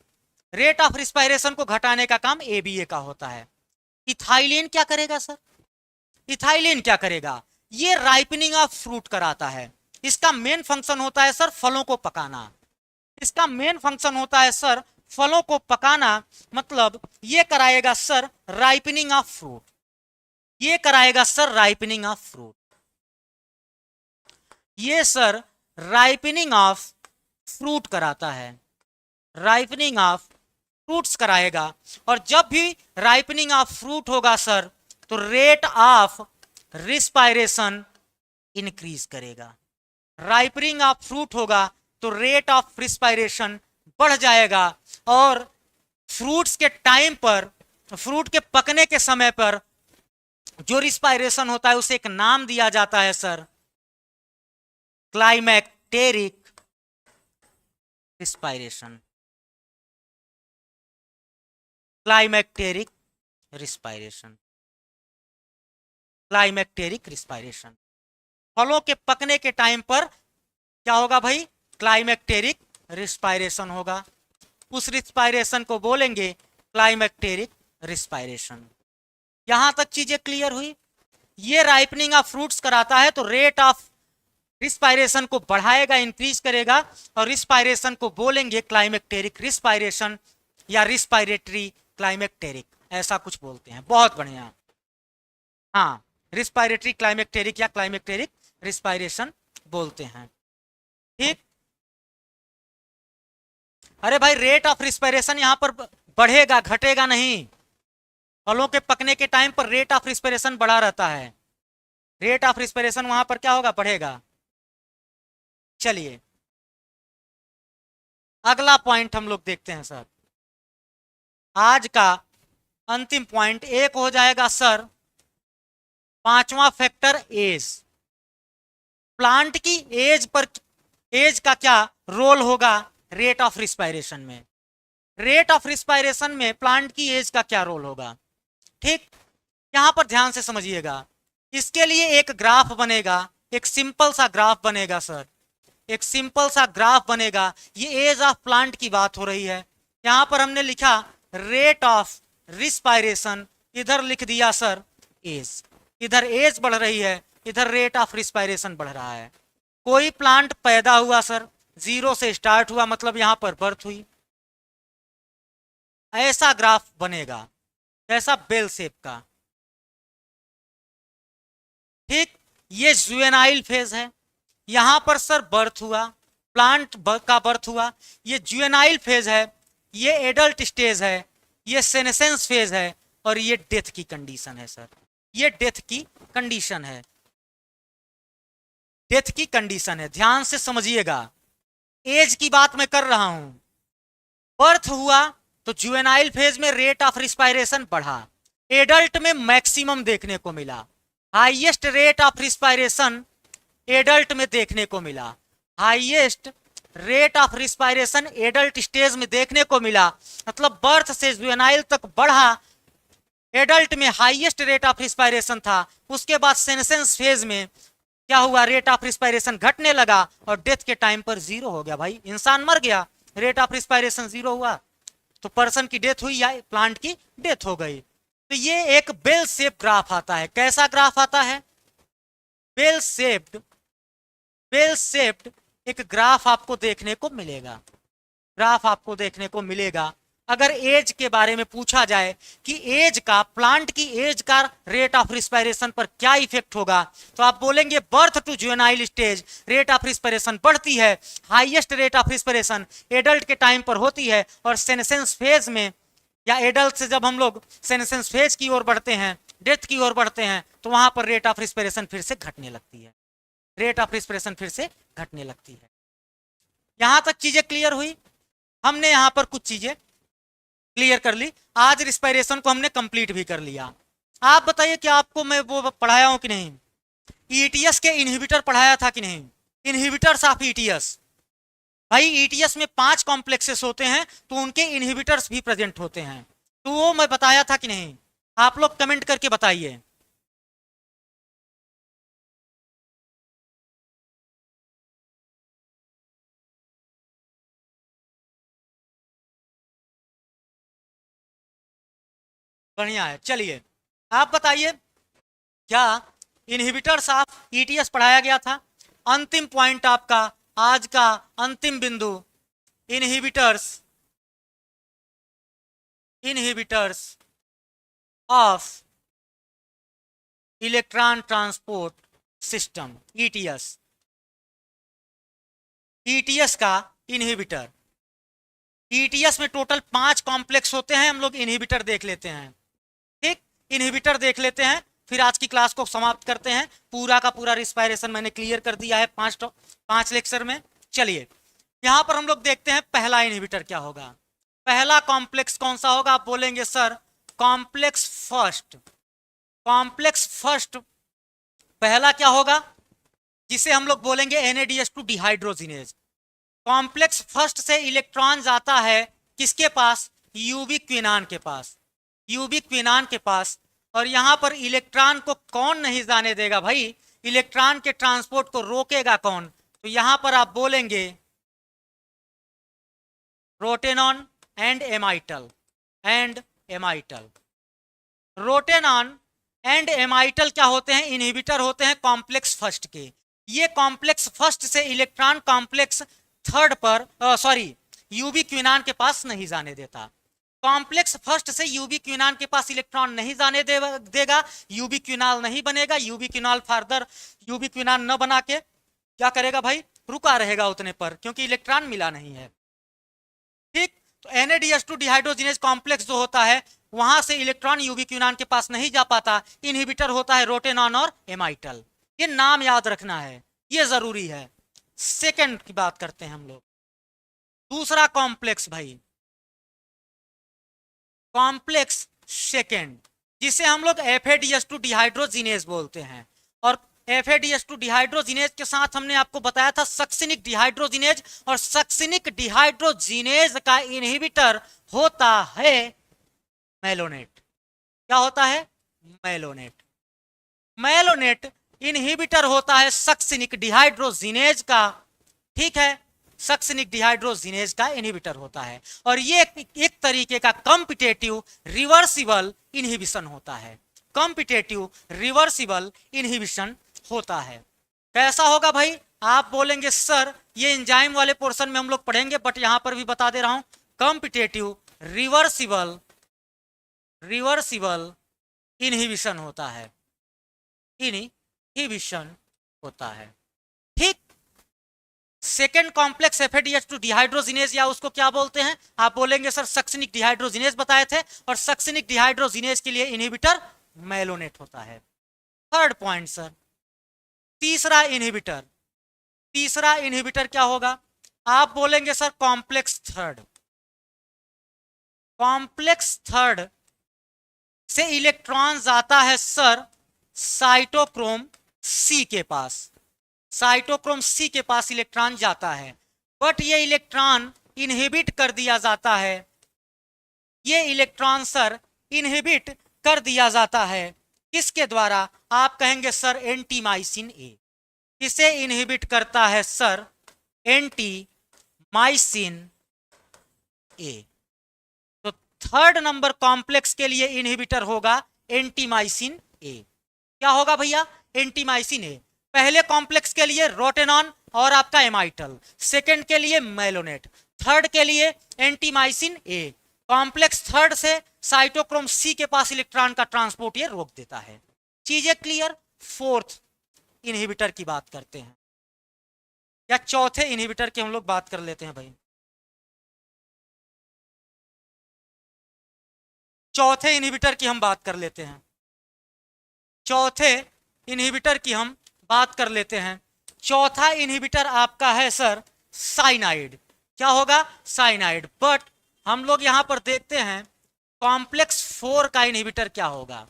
रेट ऑफ रिस्पायरेशन को घटाने का काम एबीए का होता है। इथाइलिन क्या करेगा सर? इथाइलिन क्या करेगा? ये राइपनिंग ऑफ फ्रूट कराता है। इसका मेन फंक्शन होता है सर फलों को पकाना। इसका मेन फंक्शन होता है सर फलों को पकाना। मतलब ये कराएगा सर राइपनिंग ऑफ फ्रूट। ये कराएगा सर राइपनिंग ऑफ फ्रूट। ये सर राइपनिंग ऑफ फ्रूट कराता है। राइपनिंग ऑफ फ्रूट्स कराएगा। और जब भी राइपनिंग ऑफ फ्रूट होगा सर तो रेट ऑफ रिस्पायरेशन इंक्रीज करेगा। राइपनिंग ऑफ फ्रूट होगा तो रेट ऑफ रिस्पायरेशन बढ़ जाएगा। और फ्रूट्स के टाइम पर, फ्रूट के पकने के समय पर जो रिस्पायरेशन होता है उसे एक नाम दिया जाता है सर क्लाइमैक्टेरिक रिस्पायरेशन। क्लाइमैक्टेरिक रिस्पायरेशन। क्लाइमैक्टेरिक रिस्पायरेशन। फलों के पकने के टाइम पर क्या होगा भाई? क्लाइमैक्टेरिक रिस्पायरेशन होगा। उस रिस्पायरेशन को बोलेंगे क्लाइमैक्टेरिक रिस्पायरेशन। यहां तक चीजें क्लियर हुई? ये राइपनिंग ऑफ फ्रूट्स कराता है तो रेट ऑफ रिस्पायरेशन को बढ़ाएगा, इंक्रीज करेगा। और रिस्पायरेशन को बोलेंगे क्लाइमैक्टेरिक रिस्पायरेशन या रिस्पायरेटरी क्लाइमैक्टेरिक, ऐसा कुछ बोलते हैं। बहुत बढ़िया। हाँ, रिस्पायरेटरी क्लाइमैक्टेरिक या क्लाइमैक्टेरिक रिस्पायरेशन बोलते हैं। ठीक। अरे भाई रेट ऑफ रिस्पायरेशन यहां पर बढ़ेगा, घटेगा नहीं। फलों के पकने के टाइम पर रेट ऑफ रिस्पायरेशन बढ़ा रहता है। रेट ऑफ रिस्पायरेशन वहां पर क्या होगा? बढ़ेगा। चलिए अगला पॉइंट हम लोग देखते हैं सर। आज का अंतिम पॉइंट एक हो जाएगा सर, पांचवा फैक्टर एज। प्लांट की एज पर, एज का क्या रोल होगा रेट ऑफ रिस्पायरेशन में? रेट ऑफ रिस्पायरेशन में प्लांट की एज का क्या रोल होगा? ठीक, यहां पर ध्यान से समझिएगा। इसके लिए एक ग्राफ बनेगा, एक सिंपल सा ग्राफ बनेगा सर। एक सिंपल सा ग्राफ बनेगा। ये एज ऑफ प्लांट की बात हो रही है। यहां पर हमने लिखा रेट ऑफ रिस्पायरेशन, इधर लिख दिया सर एज। इधर एज बढ़ रही है, इधर रेट ऑफ रिस्पायरेशन बढ़ रहा है। कोई प्लांट पैदा हुआ सर, 0 से स्टार्ट हुआ, मतलब यहां पर बर्थ हुई। ऐसा ग्राफ बनेगा, ऐसा बेल शेप का। ठीक, ये जुवेनाइल फेज है, यहां पर सर बर्थ हुआ, प्लांट का बर्थ हुआ, ये जुवेनाइल फेज है, ये एडल्ट स्टेज है, ये सेनेसेंस फेज है, और ये डेथ की कंडीशन है सर, ये डेथ की कंडीशन है, डेथ की कंडीशन है। ध्यान से समझिएगा, एज की बात मैं कर रहा हूं। बर्थ हुआ तो जुवेनाइल फेज में रेट ऑफ रिस्पायरेशन बढ़ा, एडल्ट में मैक्सिमम देखने को मिला, highest rate of respiration adult में देखने को मिला, highest rate of respiration adult stage में देखने को मिला, मतलब बर्थ से जुवेनाइल तक बढ़ा, एडल्ट में हाईएस्ट रेट ऑफ रिस्पायरेशन था, उसके बाद सेनेसेंस फेज में क्या हुआ, रेट ऑफ रिस्पायरेशन घटने लगा और डेथ के टाइम पर जीरो हो गया। भाई इंसान मर गया, रेट ऑफ रिस्पायरेशन जीरो हुआ, तो पर्सन की डेथ हुई या प्लांट की डेथ हो गई। तो ये एक बेल शेप ग्राफ आता है। कैसा ग्राफ आता है? बेल शेप्ड, बेल शेप्ड एक ग्राफ आपको देखने को मिलेगा, ग्राफ आपको देखने को मिलेगा। अगर एज के बारे में पूछा जाए कि एज का, प्लांट की एज का रेट ऑफ रिस्पायरेशन पर क्या इफेक्ट होगा, तो आप बोलेंगे birth to juvenile stage rate of respiration बढ़ती है, highest rate of respiration adult के टाइम पर होती है, और सेनेसेंस फेज में या एडल्ट से जब हम लोग सेनेसेंस फेज की ओर बढ़ते हैं, डेथ की ओर बढ़ते हैं, तो वहां पर रेट ऑफ रिस्पायरेशन फिर से घटने लगती है, रेट ऑफ रिस्पायरेशन फिर से घटने लगती है। यहां तक चीजें क्लियर हुई? हमने यहां पर कुछ चीजें क्लियर कर ली, आज रिस्पायरेशन को हमने कंप्लीट भी कर लिया। आप बताइए कि आपको मैं वो पढ़ाया हूं कि नहीं? ईटीएस के इनहिबिटर पढ़ाया था कि नहीं? Inhibitors of ETS. भाई ईटीएस में 5 कॉम्प्लेक्सेस होते हैं, तो उनके इनहिबिटर्स भी प्रेजेंट होते हैं, तो वो मैं बताया था कि नहीं? आप लोग कमेंट करके बताइए। बढ़िया है, चलिए आप बताइए, क्या इनहिबिटर्स ऑफ ईटीएस पढ़ाया गया था? अंतिम पॉइंट आपका आज का अंतिम बिंदु, inhibitors, inhibitors of electron transport system, ETS, ETS का इनहिबिटर। ईटीएस में टोटल 5 कॉम्प्लेक्स होते हैं, हम लोग इनहिबिटर देख लेते हैं, ठीक, इनहिबिटर देख लेते हैं, फिर आज की क्लास को समाप्त करते हैं। पूरा का पूरा रिस्पायरेशन मैंने क्लियर कर दिया है 5 लेक्चर में। चलिए यहां पर हम लोग देखते हैं पहला इनहिबिटर क्या होगा। पहला कॉम्प्लेक्स कौन सा होगा? आप बोलेंगे sir complex first. Complex first पहला क्या होगा? जिसे हम लोग बोलेंगे NADH2 डिहाइड्रोजिनेज। कॉम्प्लेक्स फर्स्ट से इलेक्ट्रॉन जाता है किसके पास? यूबिक क्विनान के पास, यूबिक क्विनान के पास। और यहां पर इलेक्ट्रॉन को कौन नहीं जाने देगा भाई? इलेक्ट्रॉन के ट्रांसपोर्ट को रोकेगा कौन? तो यहां पर आप बोलेंगे rotenone and Amytal, and Amytal. Rotenone and Amytal क्या होते हैं? इनहिबिटर होते हैं कॉम्प्लेक्स फर्स्ट के। ये कॉम्प्लेक्स फर्स्ट से इलेक्ट्रॉन कॉम्प्लेक्स थर्ड पर, सॉरी, यूबी क्विनान के पास नहीं जाने देता। कॉम्प्लेक्स फर्स्ट से यूबी क्विनान के पास इलेक्ट्रॉन नहीं जाने देगा, यूबी क्विनाल नहीं बनेगा। यूबी क्विनाल फर्दर यूबी क्विनान न बना के क्या करेगा भाई? रुका रहेगा उतने पर, क्योंकि इलेक्ट्रॉन मिला नहीं है, ठीक। तो NADH2 डिहाइड्रोजिनेज कॉम्प्लेक्स जो होता है, वहां से इलेक्ट्रॉन यूबी क्विनान के पास नहीं जा पाता। इनहिबिटर होता है रोटेनॉन और एमाइटल। ये नाम याद रखना है, ये जरूरी है। सेकंड की बात करते हैं हम लोग, दूसरा कॉम्प्लेक्स भाई, कॉम्प्लेक्स सेकंड, जिसे हम लोग FADH2 डिहाइड्रोजिनेज बोलते हैं। और FADH2 डिहाइड्रोजिनेज के साथ हमने आपको बताया था सक्सिनिक डिहाइड्रोजिनेज, और सक्सिनिक डिहाइड्रोजिनेज का इनहिबिटर होता है मेलोनेट। क्या होता है? मेलोनेट। मेलोनेट इनहिबिटर होता है सक्सिनिक डिहाइड्रोजिनेज का, ठीक है, सक्सिनिक डिहाइड्रोजिनेज का इनहिबिटर होता है। और ये एक तरीके का कॉम्पिटेटिव रिवर्सिबल इनहिबिशन होता है, कॉम्पिटेटिव रिवर्सिबल इनहिबिशन होता है। कैसा होगा भाई? आप बोलेंगे सर ये एंजाइम वाले पोर्शन में हम लोग पढ़ेंगे, बट यहां पर भी बता दे रहा हूं, कॉम्पिटेटिव रिवर्सिबल, रिवर्सिबल इनहिबिशन होता है, इनहिबिशन होता है। ठीक, सेकेंड कॉम्प्लेक्स FADH2 डिहाइड्रोजिनेज, या उसको क्या बोलते हैं, आप बोलेंगे सर सक्सिनिक डिहाइड्रोजिनेज बताए थे, और सक्सिनिक डिहाइड्रोजिनेज के लिए इनहिबिटर मेलोनेट होता है। थर्ड पॉइंट सर, तीसरा इनहिबिटर क्या होगा, आप बोलेंगे sir complex third. Complex third से इलेक्ट्रॉन जाता है सर साइटोक्रोम सी के पास, साइटोक्रोम सी के पास इलेक्ट्रॉन जाता है, बट ये इलेक्ट्रॉन इनहिबिट कर दिया जाता है, ये इलेक्ट्रॉन सर इनहिबिट कर दिया जाता है किसके द्वारा, आप कहेंगे सर एंटीमाइसिन ए। किसे इनहिबिट करता है सर, एंटीमाइसिन ए। तो थर्ड नंबर कॉम्प्लेक्स के लिए इनहिबिटर होगा एंटीमाइसिन ए। क्या होगा भैया, एंटीमाइसिन ए। पहले कॉम्प्लेक्स के लिए रोटेनॉन और आपका एमाइटल, सेकंड के लिए मेलोनेट, थर्ड के लिए एंटीमाइसिन ए। कॉम्प्लेक्स थर्ड से साइटोक्रोम सी के पास इलेक्ट्रॉन का ट्रांसपोर्ट ये रोक देता है। चीजें क्लियर। फोर्थ इनहिबिटर की बात करते हैं, या चौथे इनहिबिटर की हम लोग बात कर लेते हैं भाई। चौथे इनहिबिटर की हम बात कर लेते हैं, चौथे इनहिबिटर की हम बात कर लेते हैं। चौथा इनहिबिटर आपका है सर साइनाइड। क्या होगा, साइनाइड। बट हम लोग यहां पर देखते हैं कॉम्प्लेक्स 4 का इनहिबिटर क्या होगा,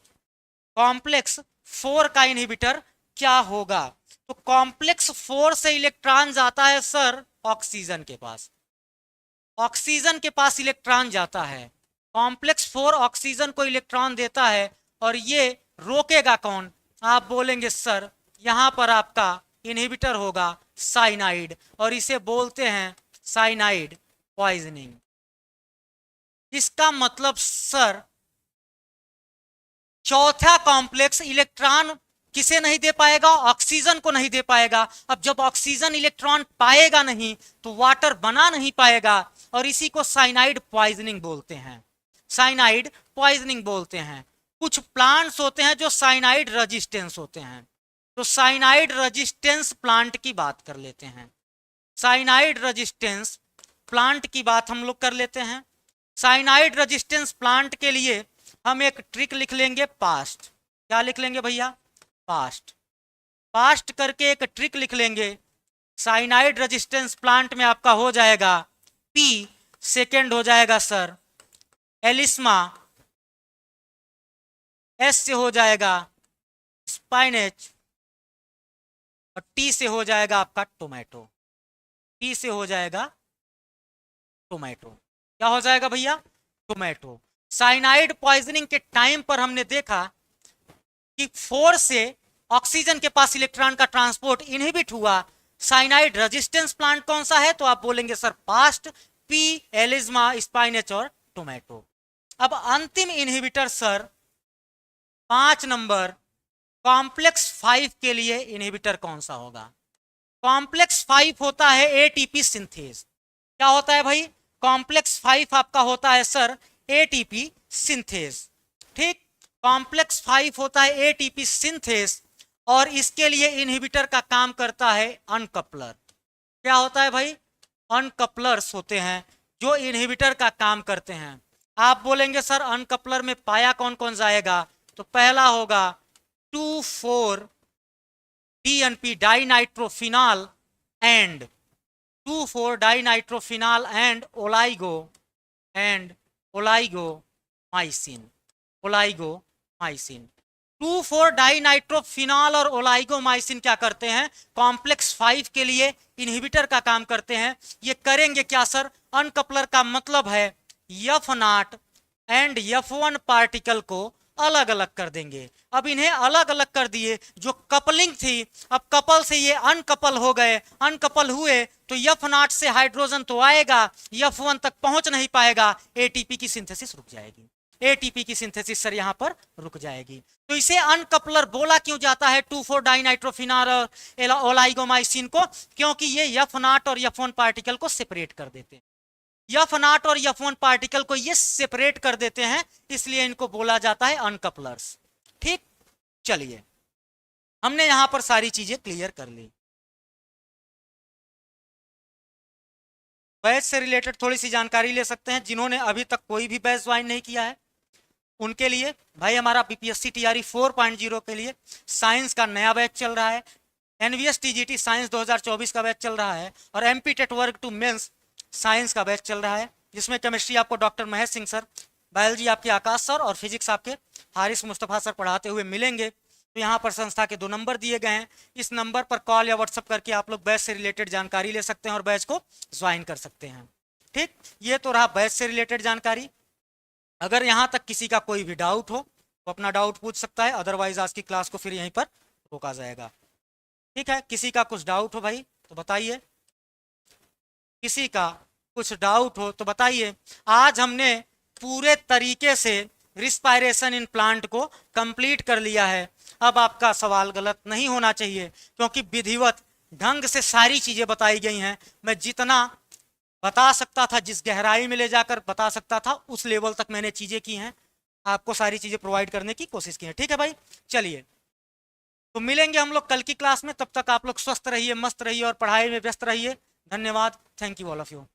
कॉम्प्लेक्स 4 का इनहिबिटर क्या होगा। तो कॉम्प्लेक्स 4 से इलेक्ट्रॉन जाता है सर ऑक्सीजन के पास, ऑक्सीजन के पास इलेक्ट्रॉन जाता है। कॉम्प्लेक्स 4 ऑक्सीजन को इलेक्ट्रॉन देता है, और ये रोकेगा कौन, आप बोलेंगे सर यहां पर आपका इनहिबिटर होगा साइनाइड, और इसे बोलते हैं साइनाइड पॉइजनिंग। इसका मतलब सर चौथा कॉम्प्लेक्स इलेक्ट्रॉन किसे नहीं दे पाएगा, ऑक्सीजन को नहीं दे पाएगा। अब जब ऑक्सीजन इलेक्ट्रॉन पाएगा नहीं तो वाटर बना नहीं पाएगा, और इसी को साइनाइड पॉइजनिंग बोलते हैं, साइनाइड पॉइजनिंग बोलते हैं। कुछ प्लांट्स होते हैं जो साइनाइड रेजिस्टेंस होते हैं, तो साइनाइड रेजिस्टेंस प्लांट की बात कर लेते हैं, साइनाइड रेजिस्टेंस प्लांट की बात हम लोग कर लेते हैं। साइनाइड रेजिस्टेंस प्लांट के लिए हम एक ट्रिक लिख लेंगे, पास्ट। क्या लिख लेंगे भैया, पास्ट। पास्ट करके एक ट्रिक लिख लेंगे। साइनाइड रेजिस्टेंस प्लांट में आपका हो जाएगा P, सेकेंड हो जाएगा सर एलिस्मा, S से हो जाएगा स्पाइनेच, और T से हो जाएगा आपका टोमेटो, T से हो जाएगा टोमेटो। क्या हो जाएगा भैया, टोमेटो। साइनाइड पॉइजनिंग के टाइम पर हमने देखा कि 4 से ऑक्सीजन के पास इलेक्ट्रॉन का ट्रांसपोर्ट इनहिबिट हुआ। साइनाइड रेजिस्टेंस प्लांट कौन सा है, तो आप बोलेंगे सर पास्ट, P, एलिज्मा, स्पाइनेच और टोमेटो। अब अंतिम इनहिबिटर सर 5 नंबर कॉम्प्लेक्स 5 के लिए इनहिबिटर कौन सा होगा। कॉम्प्लेक्स 5 होता है एटीपी सिंथेज। क्या होता है भाई, कॉम्प्लेक्स 5 आपका होता है सर एटीपी सिंथेज। ठीक, कॉम्प्लेक्स 5 होता है एटीपी सिंथेज, और इसके लिए इनहिबिटर का काम करता है अनकपलर। क्या होता है भाई, अनकपलर्स होते हैं जो इनहिबिटर का काम करते हैं। आप बोलेंगे सर अनकपलर में पाया कौन कौन जाएगा, तो पहला होगा 2,4-DNP डाइनाइट्रोफिनॉल एंड 2,4-डाइनाइट्रोफिनॉल एंड ओलाइगोमाइसिन, ओलाइगोमाइसिन। 2,4-डाइनाइट्रोफिनॉल और ओलाइगोमाइसिन क्या करते हैं, कॉम्प्लेक्स 5 के लिए इनहिबिटर का काम करते हैं। ये करेंगे क्या सर, अनकपलर का मतलब है F0 एंड F1 पार्टिकल को अलग अलग कर देंगे। अब इन्हें अलग अलग कर दिए, जो कपलिंग थी, अब कपल से ये अनकपल हो गए, अनकपल हुए तो F0 से हाइड्रोजन तो आएगा, F1 तक पहुंच नहीं पाएगा, एटीपी की सिंथेसिस रुक जाएगी, एटीपी की सिंथेसिस सर यहां पर रुक जाएगी। तो इसे अनकपलर बोला क्यों जाता है 2,4-डाइनाइट्रोफिनॉल और ओलाइगोमाइसिन को, क्योंकि ये F0 और F1 पार्टिकल को सेपरेट कर देते हैं। F0 और F1 पार्टिकल को ये सेपरेट कर देते हैं, इसलिए इनको बोला जाता है अनकपलर्स। ठीक, चलिए हमने यहां पर सारी चीजें क्लियर कर ली। बैच से रिलेटेड थोड़ी सी जानकारी ले सकते हैं। जिन्होंने अभी तक कोई भी बैच ज्वाइन नहीं किया है उनके लिए भाई हमारा बीपीएससी टीआरई 4.0 के लिए साइंस का नया बैच चल रहा है। एनवीएस टीजीटी साइंस 2024 का बैच चल रहा है और एमपी टेट वर्क टू मेंस साइंस का बैच चल रहा है, जिसमें केमिस्ट्री आपको doctor Mahesh Singh sir, biology आपके आकाश सर और फिजिक्स आपके हारिस मुस्तफ़ा सर पढ़ाते हुए मिलेंगे। तो यहाँ पर संस्था के 2 नंबर दिए गए हैं, इस नंबर पर कॉल या व्हाट्सअप करके आप लोग बैच से रिलेटेड जानकारी ले सकते हैं और बैच को ज्वाइन कर सकते हैं। ठीक, ये तो रहा बैच से रिलेटेड जानकारी। अगर यहाँ तक किसी का कोई भी डाउट हो तो अपना डाउट पूछ सकता है, अदरवाइज आज की क्लास को फिर यहीं पर रोका जाएगा। ठीक है, किसी का कुछ डाउट हो भाई तो बताइए, किसी का कुछ डाउट हो तो बताइए। आज हमने पूरे तरीके से रिस्पायरेशन इन प्लांट को कंप्लीट कर लिया है। अब आपका सवाल गलत नहीं होना चाहिए क्योंकि विधिवत ढंग से सारी चीजें बताई गई हैं। मैं जितना बता सकता था, जिस गहराई में ले जाकर बता सकता था, उस लेवल तक मैंने चीजें की हैं, आपको सारी चीजें प्रोवाइड करने की कोशिश की है। ठीक है भाई, चलिए तो मिलेंगे हम लोग कल की क्लास में। तब तक आप लोग स्वस्थ रहिए, मस्त रहिए और पढ़ाई में व्यस्त रहिए। धन्यवाद, thank you all of you.